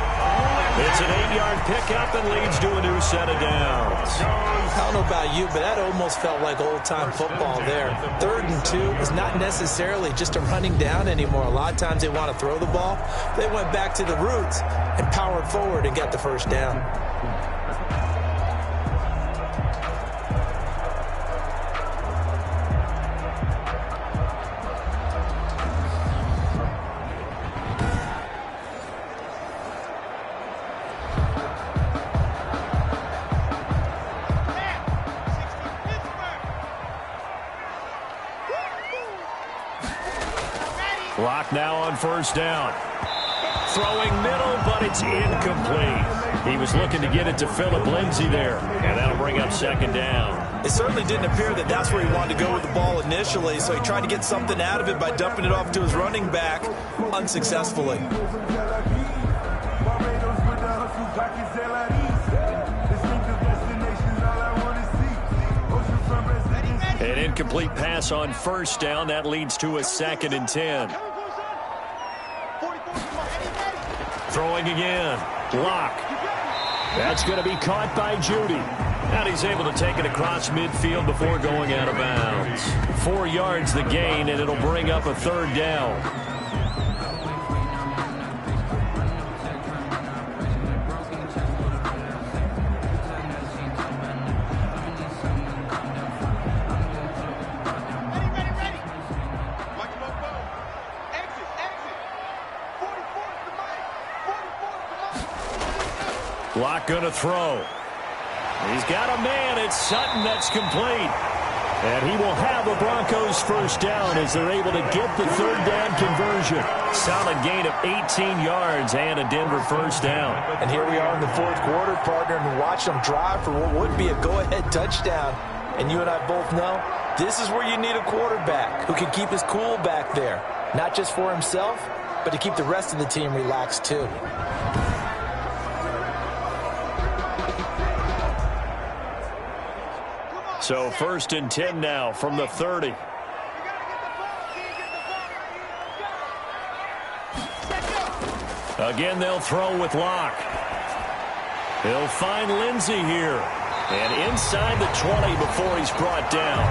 Speaker 2: It's an 8-yard pickup and leads to a new set of downs.
Speaker 3: I don't know about you, but that almost felt like old-time football there. 3rd and 2 is not necessarily just a running down anymore. A lot of times they want to throw the ball. They went back to the roots and powered forward and got the first down.
Speaker 2: Clock now on first down. Throwing middle, but it's incomplete. He was looking to get it to Phillip Lindsay there, and that'll bring up second down.
Speaker 7: It certainly didn't appear that that's where he wanted to go with the ball initially, so he tried to get something out of it by dumping it off to his running back unsuccessfully.
Speaker 2: An incomplete pass on first down. That leads to a 2nd and 10. Throwing again. Block. That's going to be caught by Judy. And he's able to take it across midfield before going out of bounds. 4 yards the gain, and it'll bring up a 3rd down. Block going to throw. He's got a man. It's Sutton. That's complete. And he will have a Broncos first down as they're able to get the 3rd down conversion. Solid gain of 18 yards and a Denver first down.
Speaker 7: And here we are in the 4th quarter, partner, and watch them drive for what would be a go-ahead touchdown. And you and I both know this is where you need a quarterback who can keep his cool back there. Not just for himself, but to keep the rest of the team relaxed too.
Speaker 2: So 1st and 10 now from the 30. Again, they'll throw with Locke. He'll find Lindsay here. And inside the 20 before he's brought down.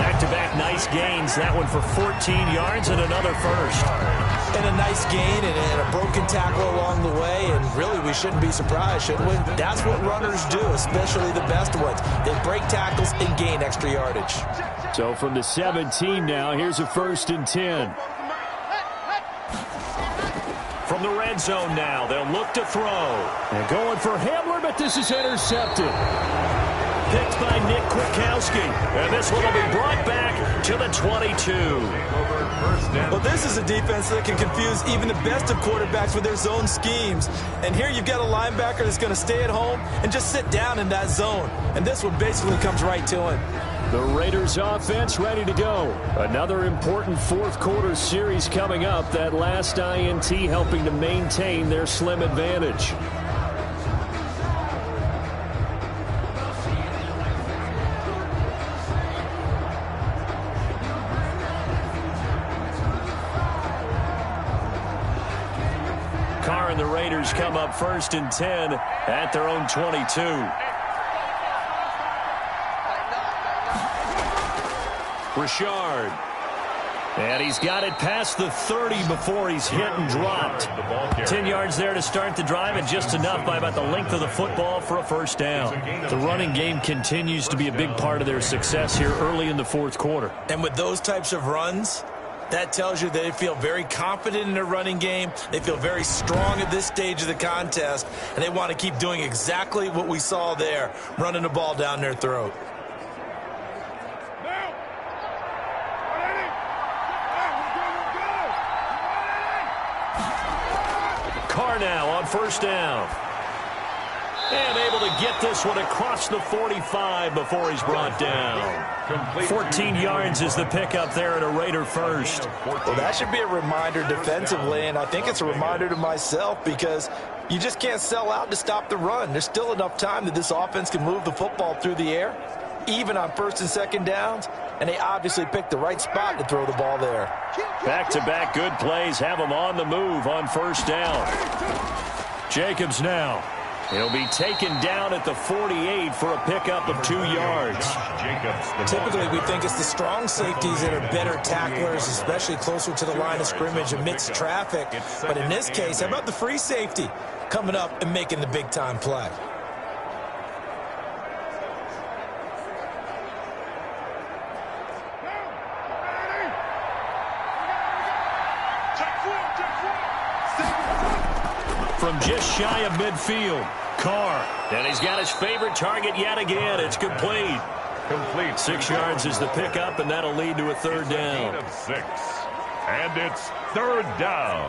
Speaker 2: Back-to-back nice gains. That one for 14 yards and another first.
Speaker 3: And a nice gain and a broken tackle along the way. And really, we shouldn't be surprised, should we? That's what runners do, especially the best ones. They break tackles and gain extra yardage.
Speaker 2: So from the 17 now, here's a 1st and 10. From the red zone now, they'll look to throw. And going for Hamler, but this is intercepted. Picked by Nick Kwiatkowski. And this one will be brought back to the 22.
Speaker 7: Well, this is a defense that can confuse even the best of quarterbacks with their zone schemes. And here you've got a linebacker that's going to stay at home and just sit down in that zone. And this one basically comes right to him.
Speaker 2: The Raiders offense ready to go. Another important 4th quarter series coming up. That last INT helping to maintain their slim advantage. Carr and the Raiders come up 1st and 10 at their own 22. Richard. And he's got it past the 30 before he's hit and dropped. 10 yards there to start the drive, and just enough by about the length of the football for a first down. The running game continues to be a big part of their success here early in the 4th quarter.
Speaker 3: And with those types of runs, that tells you they feel very confident in their running game. They feel very strong at this stage of the contest, and they want to keep doing exactly what we saw there, running the ball down their throat.
Speaker 2: Carr now on first down. And able to get this one across the 45 before he's brought down. 14 yards is the pickup there at a Raider first.
Speaker 7: Well, that should be a reminder defensively, and I think it's a reminder to myself because you just can't sell out to stop the run. There's still enough time that this offense can move the football through the air, even on 1st and 2nd downs, and they obviously picked the right spot to throw the ball there.
Speaker 2: Back-to-back good plays have them on the move on first down. Jacobs now. He'll be taken down at the 48 for a pickup of 2 yards.
Speaker 3: Typically, we think it's the strong safeties that are better tacklers, especially closer to the line of scrimmage amidst traffic. But in this case, how about the free safety coming up and making the big-time play?
Speaker 2: From just shy of midfield, Carr. And he's got his favorite target yet again. It's complete. 6 yards is the pickup, and that'll lead to a third down.
Speaker 1: Of 6. And it's third down.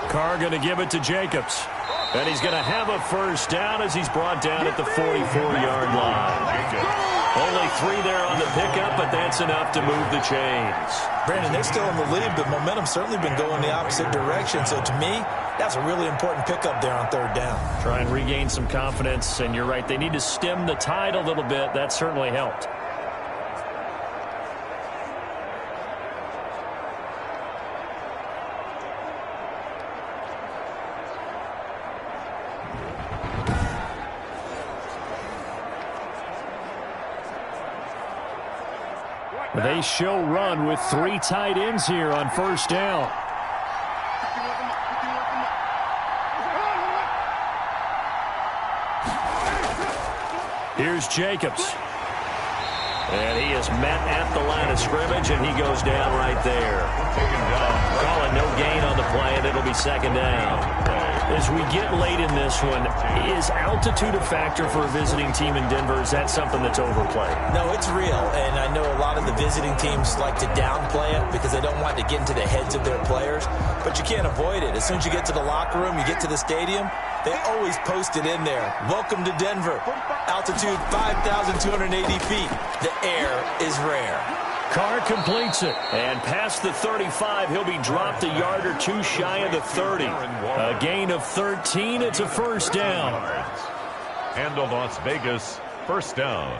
Speaker 2: Carr going to give it to Jacobs. And he's going to have a first down as he's brought down at the 44-yard line. Only 3 there on the pickup, but that's enough to move the chains.
Speaker 3: Brandon, they're still in the lead, but momentum's certainly been going the opposite direction. So to me, that's a really important pickup there on third down.
Speaker 2: Try and regain some confidence, and you're right. They need to stem the tide a little bit. That certainly helped. They show run with 3 tight ends here on first down. Here's Jacobs. And he is met at the line of scrimmage, and he goes down right there. Calling no gain on the play, and it'll be second down. As we get late in this one, is altitude a factor for a visiting team in Denver? Is that something that's overplayed?
Speaker 3: No, it's real, and I know a lot of the visiting teams like to downplay it because they don't want to get into the heads of their players, but you can't avoid it. As soon as you get to the locker room, you get to the stadium, they always post it in there. Welcome to Denver. Altitude 5,280 feet. The air is rare.
Speaker 2: Carr completes it. And past the 35, he'll be dropped a yard or 2 shy of the 30. A gain of 13. It's a first down.
Speaker 1: And a Las Vegas first down.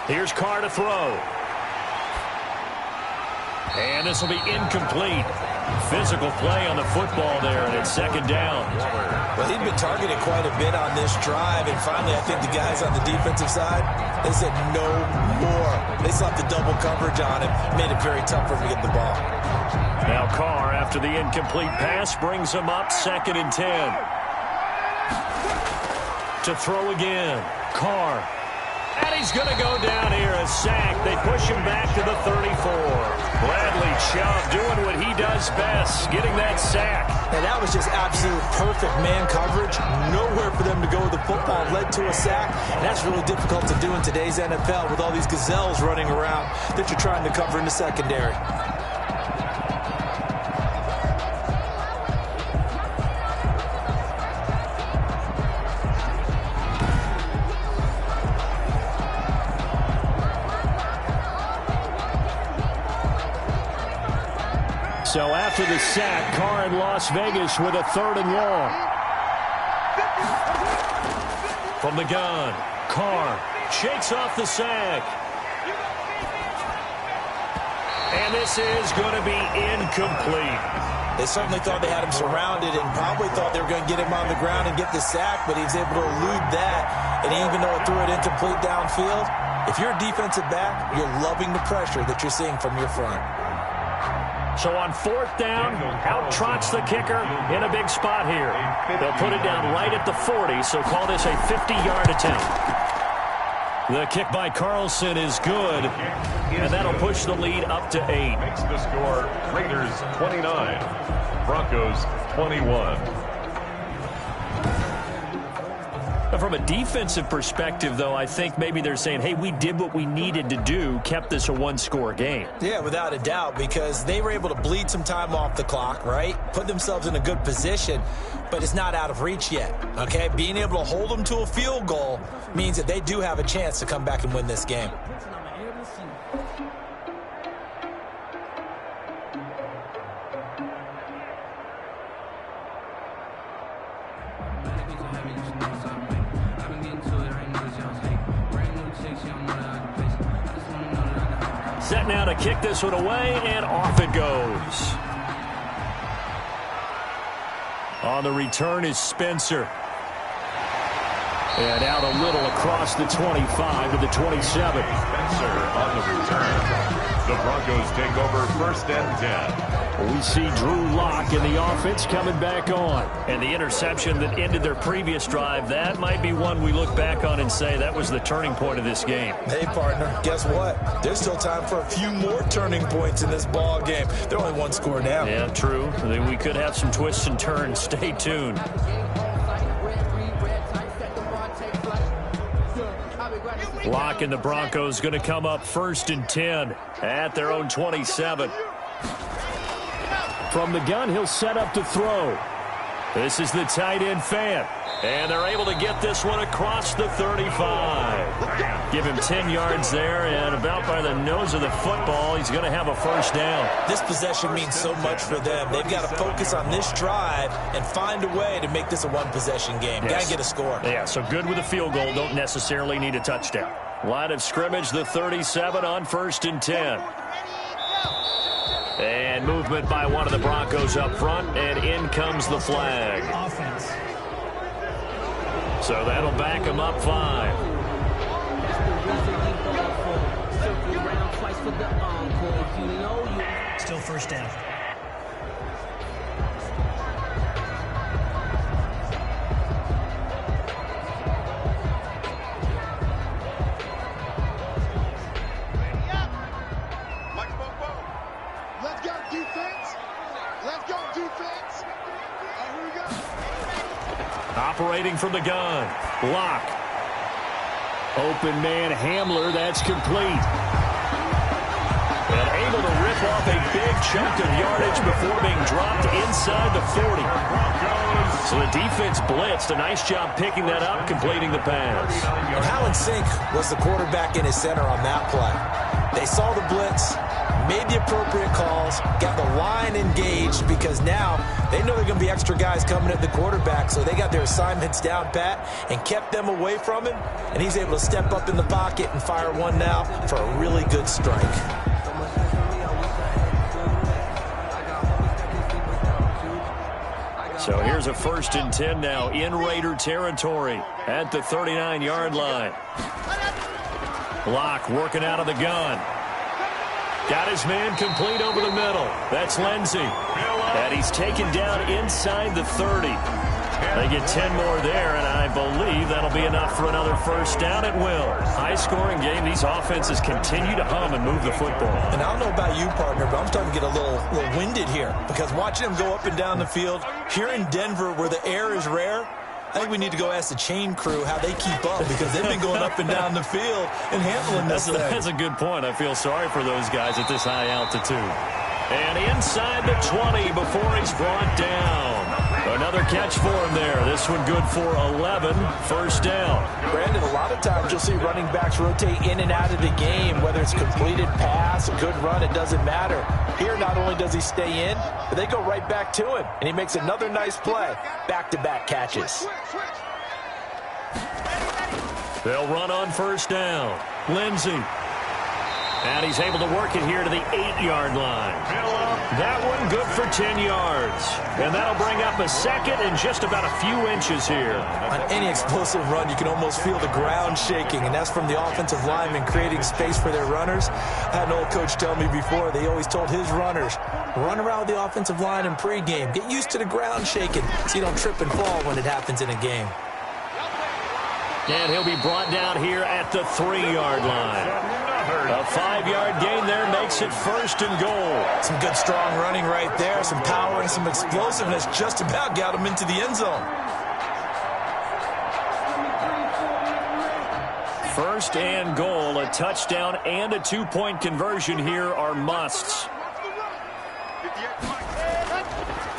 Speaker 2: Here's Carr to throw. And this will be incomplete. Physical play on the football there, and it's second down.
Speaker 3: Well, he'd been targeted quite a bit on this drive, and finally I think the guys on the defensive side, they said no more. They slapped the double coverage on him, made it very tough for him to get the ball.
Speaker 2: Now Carr, after the incomplete pass, brings him up 2nd and 10. To throw again, Carr. And he's going to go down here, a sack. They push him back to the 34. Bradley Chubb doing what he does best, getting that sack.
Speaker 3: And that was just absolute perfect man coverage. Nowhere for them to go with the football. Led to a sack. And that's really difficult to do in today's NFL with all these gazelles running around that you're trying to cover in the secondary.
Speaker 2: So after the sack, Carr in Las Vegas with a 3rd and long. From the gun, Carr shakes off the sack. And this is going to be incomplete.
Speaker 3: They certainly thought they had him surrounded and probably thought they were going to get him on the ground and get the sack, but he was able to elude that. And even though it threw it incomplete downfield, if you're a defensive back, you're loving the pressure that you're seeing from your front.
Speaker 2: So on 4th down, out trots the kicker in a big spot here. They'll put it down right at the 40, so call this a 50-yard attempt. The kick by Carlson is good, and that'll push the lead up to 8.
Speaker 1: Makes the score Raiders 29, Broncos 21.
Speaker 2: From a defensive perspective, though, I think maybe they're saying, hey, we did what we needed to do, kept this a one-score game.
Speaker 3: Yeah, without a doubt, because they were able to bleed some time off the clock, right? Put themselves in a good position, but it's not out of reach yet, okay? Being able to hold them to a field goal means that they do have a chance to come back and win this game.
Speaker 2: Set now to kick this one away, and off it goes. On the return is Spencer. And out a little across the 25 to the 27.
Speaker 1: Spencer on the return. The Broncos take over 1st and 10.
Speaker 2: We see Drew Lock in the offense coming back on. And the interception that ended their previous drive, that might be one we look back on and say that was the turning point of this game.
Speaker 3: Hey, partner, guess what? There's still time for a few more turning points in this ball game. They're only one score down.
Speaker 2: Yeah, true. We could have some twists and turns. Stay tuned. Lock and the Broncos going to come up 1st and 10 at their own 27. From the gun, he'll set up to throw. This is the tight end Fant. And they're able to get this one across the 35. Give him 10 yards there, and about by the nose of the football, he's going to have a 1st down.
Speaker 3: This possession means so much for them. They've got to focus on this drive and find a way to make this a one-possession game.
Speaker 2: Yes.
Speaker 3: Got to get a score.
Speaker 2: Yeah, so good with a field goal. Don't necessarily need a touchdown. Line of scrimmage, the 37 on 1st and 10. And movement by one of the Broncos up front, and in comes the flag.
Speaker 8: Offense.
Speaker 2: So that'll back him up 5.
Speaker 8: Still 1st down.
Speaker 2: Operating from the gun. Lock. Open man Hamler. That's complete. And able to rip off a big chunk of yardage before being dropped inside the 40. So the defense blitzed. A nice job picking that up, completing the pass.
Speaker 3: And how in sync was the quarterback in his center on that play? They saw the blitz, made the appropriate calls, got the line engaged, because now they know there are going to be extra guys coming at the quarterback, so they got their assignments down pat and kept them away from him, and he's able to step up in the pocket and fire one now for a really good strike.
Speaker 2: So here's a 1st and 10 now in Raider territory at the 39-yard line. Lock working out of the gun. Got his man complete over the middle. That's Lindsey. And he's taken down inside the 30. They get 10 more there, and I believe that'll be enough for another 1st down at will. High-scoring game. These offenses continue to hum and move the football.
Speaker 3: And I don't know about you, partner, but I'm starting to get a little winded here, because watching them go up and down the field here in Denver where the air is rare, I think we need to go ask the chain crew how they keep up, because they've been going up and down the field and handling this thing.
Speaker 2: That's a good point. I feel sorry for those guys at this high altitude. And inside the 20 before he's brought down. Another catch for him there. This one good for 11. 1st down.
Speaker 3: Brandon, a lot of times you'll see running backs rotate in and out of the game, whether it's completed pass, a good run, it doesn't matter. Here, not only does he stay in, but they go right back to him, and he makes another nice play. Back-to-back catches.
Speaker 2: They'll run on 1st down. Lindsey. And he's able to work it here to the 8-yard line. That one good for 10 yards. And that'll bring up a 2nd and just about a few inches here.
Speaker 3: On any explosive run, you can almost feel the ground shaking, and that's from the offensive linemen creating space for their runners. I had an old coach tell me before, they always told his runners, run around the offensive line in pregame. Get used to the ground shaking so you don't trip and fall when it happens in a game.
Speaker 2: And he'll be brought down here at the 3-yard line. A 5-yard gain there makes it 1st and goal.
Speaker 3: Some good strong running right there, some power and some explosiveness just about got him into the end zone.
Speaker 2: First and goal, a touchdown and a two-point conversion here are musts.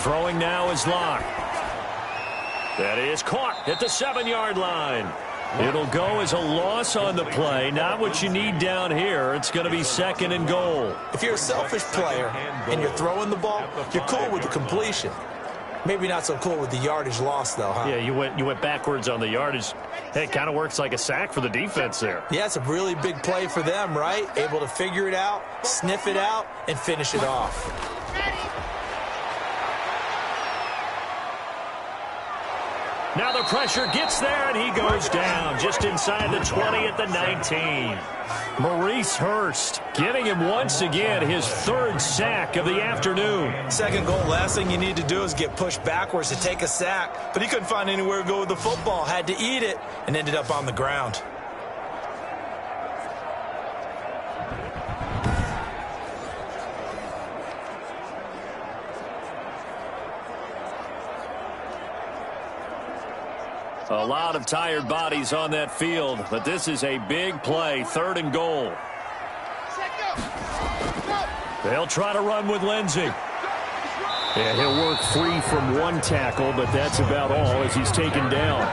Speaker 2: Throwing now is Locke. That is caught at the 7-yard line. It'll go as a loss on the play. Not what you need down here. It's going to be second and goal.
Speaker 3: If you're a selfish player and you're throwing the ball, you're cool with the completion. Maybe not so cool with the yardage loss, though, huh?
Speaker 2: Yeah, you went backwards on the yardage. Hey, it kind of works like a sack for the defense there.
Speaker 3: Yeah, it's a really big play for them, right? Able to figure it out, sniff it out, and finish it off.
Speaker 2: Now the pressure gets there, and he goes down just inside the 20 at the 19. Maurice Hurst getting him once again his third sack of the afternoon.
Speaker 3: Second goal, last thing you need to do is get pushed backwards to take a sack. But he couldn't find anywhere to go with the football, had to eat it, and ended up on the ground.
Speaker 2: A lot of tired bodies on that field, but this is a big play, third and goal. They'll try to run with Lindsey. Yeah, he'll work free from one tackle, but that's about all as he's taken down.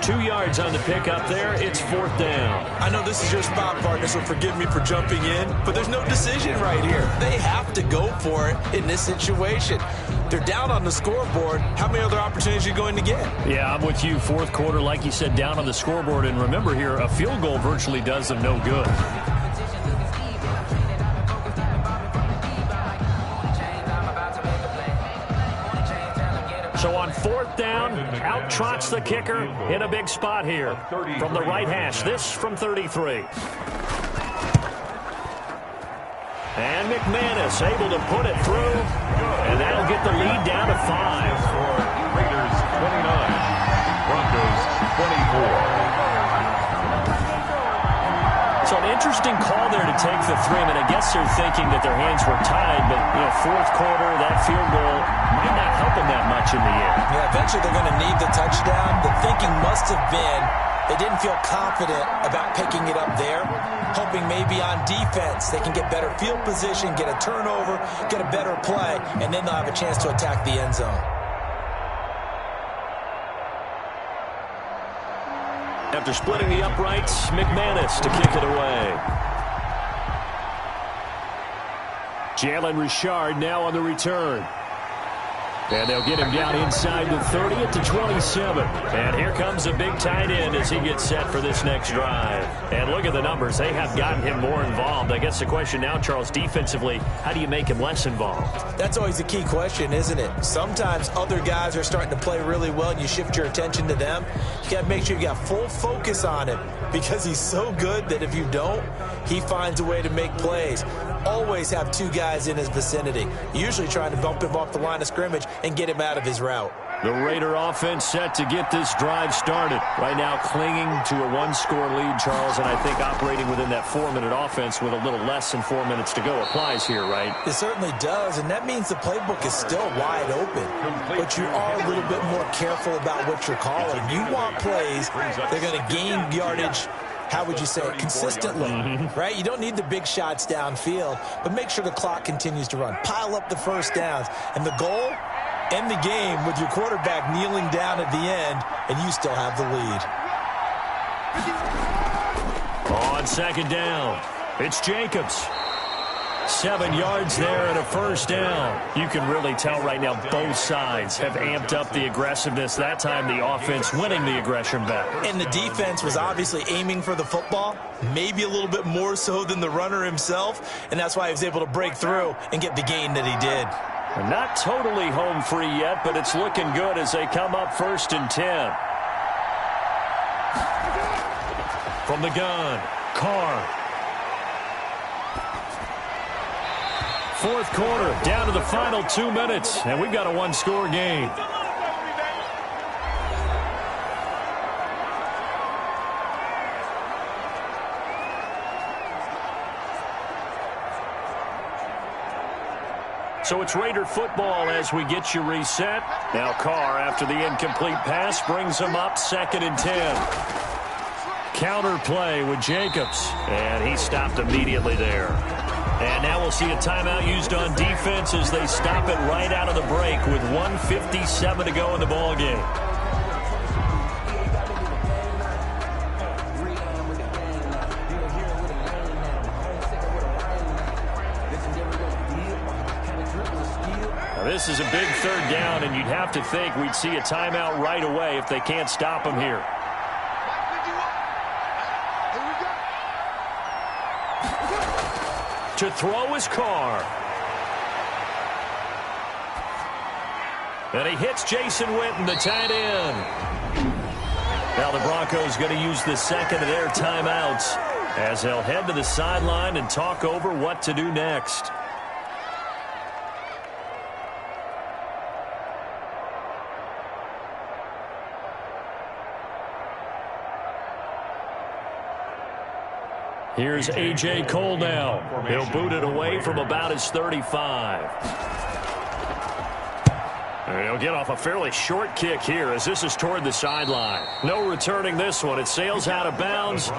Speaker 2: 2 yards on the pickup there. It's fourth down.
Speaker 3: I know this is your spot, partner, so forgive me for jumping in, but there's no decision right here. They have to go for it in this situation. They're down on the scoreboard. How many other opportunities are you going to get?
Speaker 2: Yeah, I'm with you. Fourth quarter, like you said, down on the scoreboard. And remember here, a field goal virtually does them no good. So on fourth down, out trots the kicker in a big spot here from the right hash. This from 33. And McManus able to put it through, and that'll get the lead down to 5.
Speaker 1: Raiders 29, Broncos 24.
Speaker 2: So an interesting call there to take the 3. I mean, I guess they're thinking that their hands were tied, but fourth quarter, that field goal might not help them that much in the end.
Speaker 3: Yeah, eventually they're going to need the touchdown. The thinking must have been they didn't feel confident about picking it up there, hoping maybe on defense they can get better field position, get a turnover, get a better play, and then they'll have a chance to attack the end zone.
Speaker 2: After splitting the uprights, McManus to kick it away. Jalen Richard now on the return. And they'll get him down inside the 30 at the 27. And here comes a big tight end as he gets set for this next drive. And look at the numbers. They have gotten him more involved. I guess the question now, Charles, defensively, how do you make him less involved?
Speaker 3: That's always a key question, isn't it? Sometimes other guys are starting to play really well and you shift your attention to them. You got to make sure you got full focus on him because he's so good that if you don't, he finds a way to make plays. Always have 2 guys in his vicinity, usually trying to bump him off the line of scrimmage and get him out of his route.
Speaker 2: The Raider offense set to get this drive started. Right now clinging to a 1-score lead, Charles, and I think operating within that 4-minute offense with a little less than 4 minutes to go applies here, right?
Speaker 3: It certainly does, and that means the playbook is still wide open. But you are a little bit more careful about what you're calling. You want plays that are going to gain yardage, how would you say it, consistently, right? You don't need the big shots downfield, but make sure the clock continues to run. Pile up the first downs. And the goal, end the game with your quarterback kneeling down at the end, and you still have the lead.
Speaker 2: On second down, it's Jacobs. 7 yards there and a first down. You can really tell right now both sides have amped up the aggressiveness. That time the offense winning the aggression back.
Speaker 3: And the defense was obviously aiming for the football, maybe a little bit more so than the runner himself, and that's why he was able to break through and get the gain that he did.
Speaker 2: Not totally home free yet, but it's looking good as they come up 1st and 10. From the gun, Carr. Fourth quarter, down to the final 2 minutes, and we've got a 1-score game. So it's Raider football as we get you reset. Now Carr, after the incomplete pass, brings him up 2nd and 10. counter play with Jacobs. And he stopped immediately there. And now we'll see a timeout used on defense as they stop it right out of the break with 1:57 to go in the ball game. This is a big third down, and you'd have to think we'd see a timeout right away if they can't stop him here. To throw his Carr. And he hits Jason Witten, the tight end. Now the Broncos going to use the second of their timeouts as they'll head to the sideline and talk over what to do next. Here's A.J. Cole now. He'll boot it away from about his 35. And he'll get off a fairly short kick here as this is toward the sideline. No returning this one. It sails out of bounds,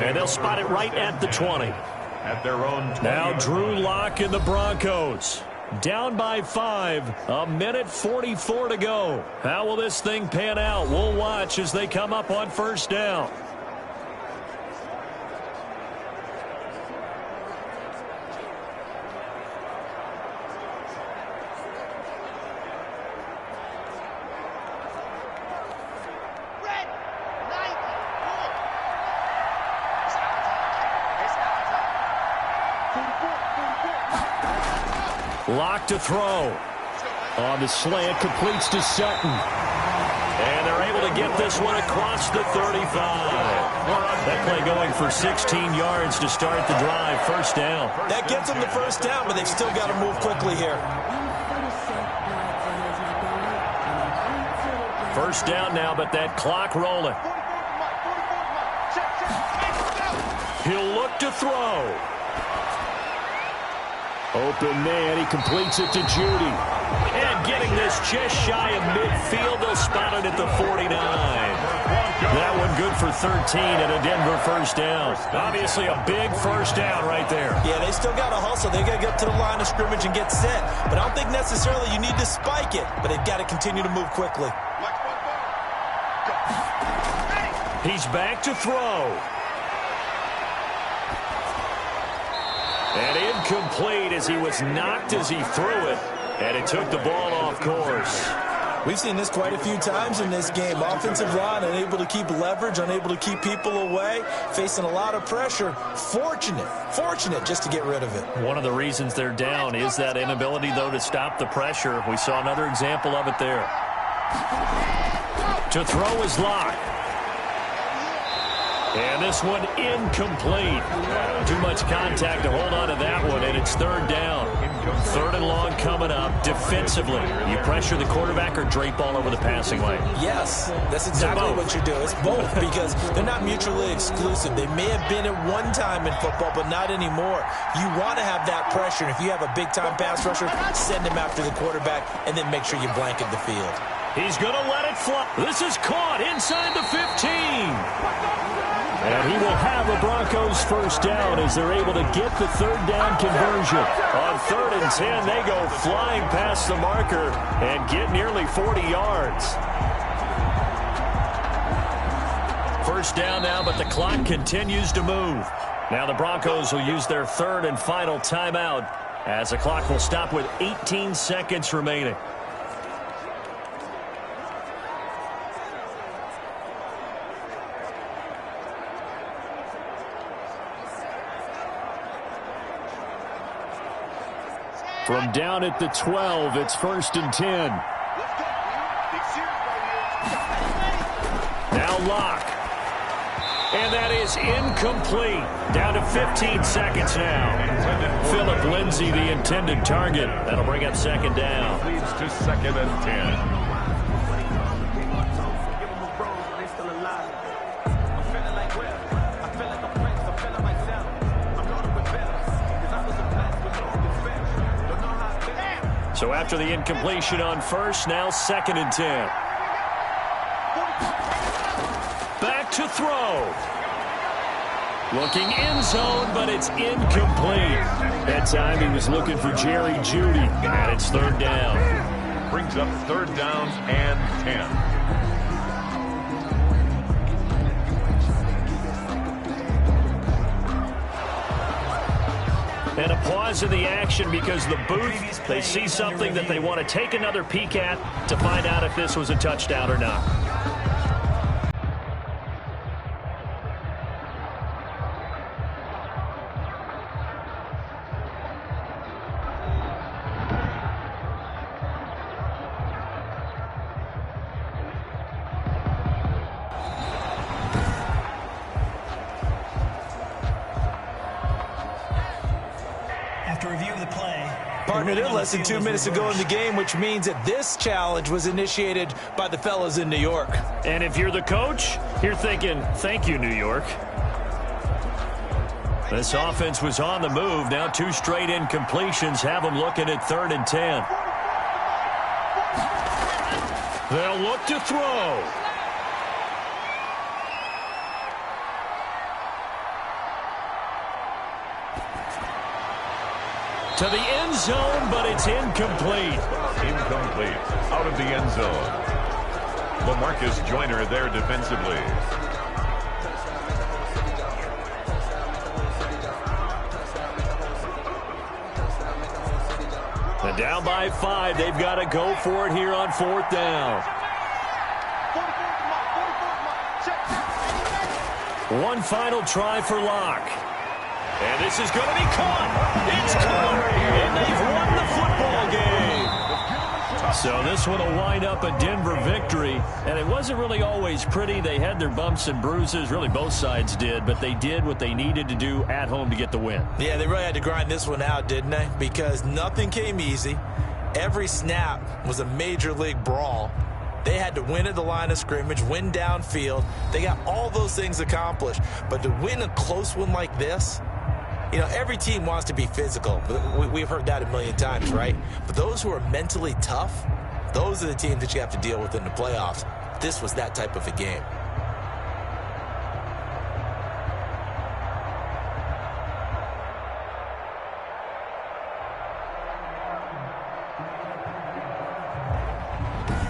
Speaker 2: and they'll spot it right at the 20.
Speaker 1: At their own 20.
Speaker 2: Now Drew Lock and the Broncos. Down by 5. 1:44 to go. How will this thing pan out? We'll watch as they come up on first down. Lock to throw. On the slant, completes to Sutton. And they're able to get this one across the 35. That play going for 16 yards to start the drive. First down.
Speaker 3: That gets them the first down, but they've still got to move quickly here.
Speaker 2: First down now, but that clock rolling. He'll look to throw. Open man, he completes it to Judy. And getting this just shy of midfield, they'll spot it at the 49. That one good for 13 and a Denver first down. Obviously a big first down right there.
Speaker 3: Yeah, they still got to hustle. They got to get to the line of scrimmage and get set. But I don't think necessarily you need to spike it. But they've got to continue to move quickly.
Speaker 2: He's back to throw. And incomplete as he was knocked as he threw it. And it took the ball off course.
Speaker 3: We've seen this quite a few times in this game. Offensive line unable to keep leverage, unable to keep people away, facing a lot of pressure. Fortunate just to get rid of it.
Speaker 2: One of the reasons they're down is that inability, though, to stop the pressure. We saw another example of it there. To throw is Lock. And this one incomplete. Too much contact to hold on to that one, and it's third down. Third and long coming up. Defensively, you pressure the quarterback or drape all over the passing lane?
Speaker 3: Yes, that's exactly what you do. It's both because they're not mutually exclusive. They may have been at one time in football, but not anymore. You want to have that pressure, and if you have a big-time pass rusher, send him after the quarterback, and then make sure you blanket the field.
Speaker 2: He's going to let it fly. This is caught inside the 15. And he will have a Broncos first down as they're able to get the third down conversion. On 3rd and 10, they go flying past the marker and get nearly 40 yards. First down now, but the clock continues to move. Now the Broncos will use their third and final timeout as the clock will stop with 18 seconds remaining. From down at the 12, it's 1st and 10. Now Lock. And that is incomplete. Down to 15 seconds now. Phillip Lindsay, the intended target. That'll bring up second down.
Speaker 1: Leads to 2nd and 10.
Speaker 2: So after the incompletion on first, now 2nd and 10. Back to throw. Looking end zone, but it's incomplete. That time he was looking for Jerry Jeudy, and it's third down.
Speaker 1: Brings up third down and 10.
Speaker 2: And a pause in the action because the booth, they see something that they want to take another peek at to find out if this was a touchdown or not.
Speaker 3: Partner, they're less than 2 minutes to go in the game, which means that this challenge was initiated by the fellas in New York.
Speaker 2: And if you're the coach, you're thinking, thank you, New York. This offense was on the move. Now 2 straight incompletions have them looking at 3rd and 10. They'll look to throw. To the end zone, but it's incomplete.
Speaker 1: Incomplete. Out of the end zone. LaMarcus Joyner there defensively.
Speaker 2: And down by 5. They've got to go for it here on 4th down. One final try for Locke. And this is going to be caught. It's caught. And they've won the football game. So this one will wind up a Denver victory. And it wasn't really always pretty. They had their bumps and bruises. Really, both sides did. But they did what they needed to do at home to get the win.
Speaker 3: Yeah, they really had to grind this one out, didn't they? Because nothing came easy. Every snap was a major league brawl. They had to win at the line of scrimmage, win downfield. They got all those things accomplished. But to win a close one like this, you know, every team wants to be physical. We've heard that a million times, right? But those who are mentally tough, those are the teams that you have to deal with in the playoffs. This was that type of a game.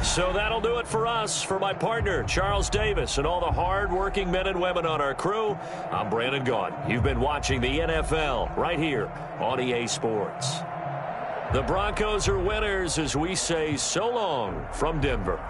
Speaker 2: So that'll do it for us. For my partner, Charles Davis, and all the hard-working men and women on our crew, I'm Brandon Gaudin. You've been watching the NFL right here on EA Sports. The Broncos are winners as we say so long from Denver.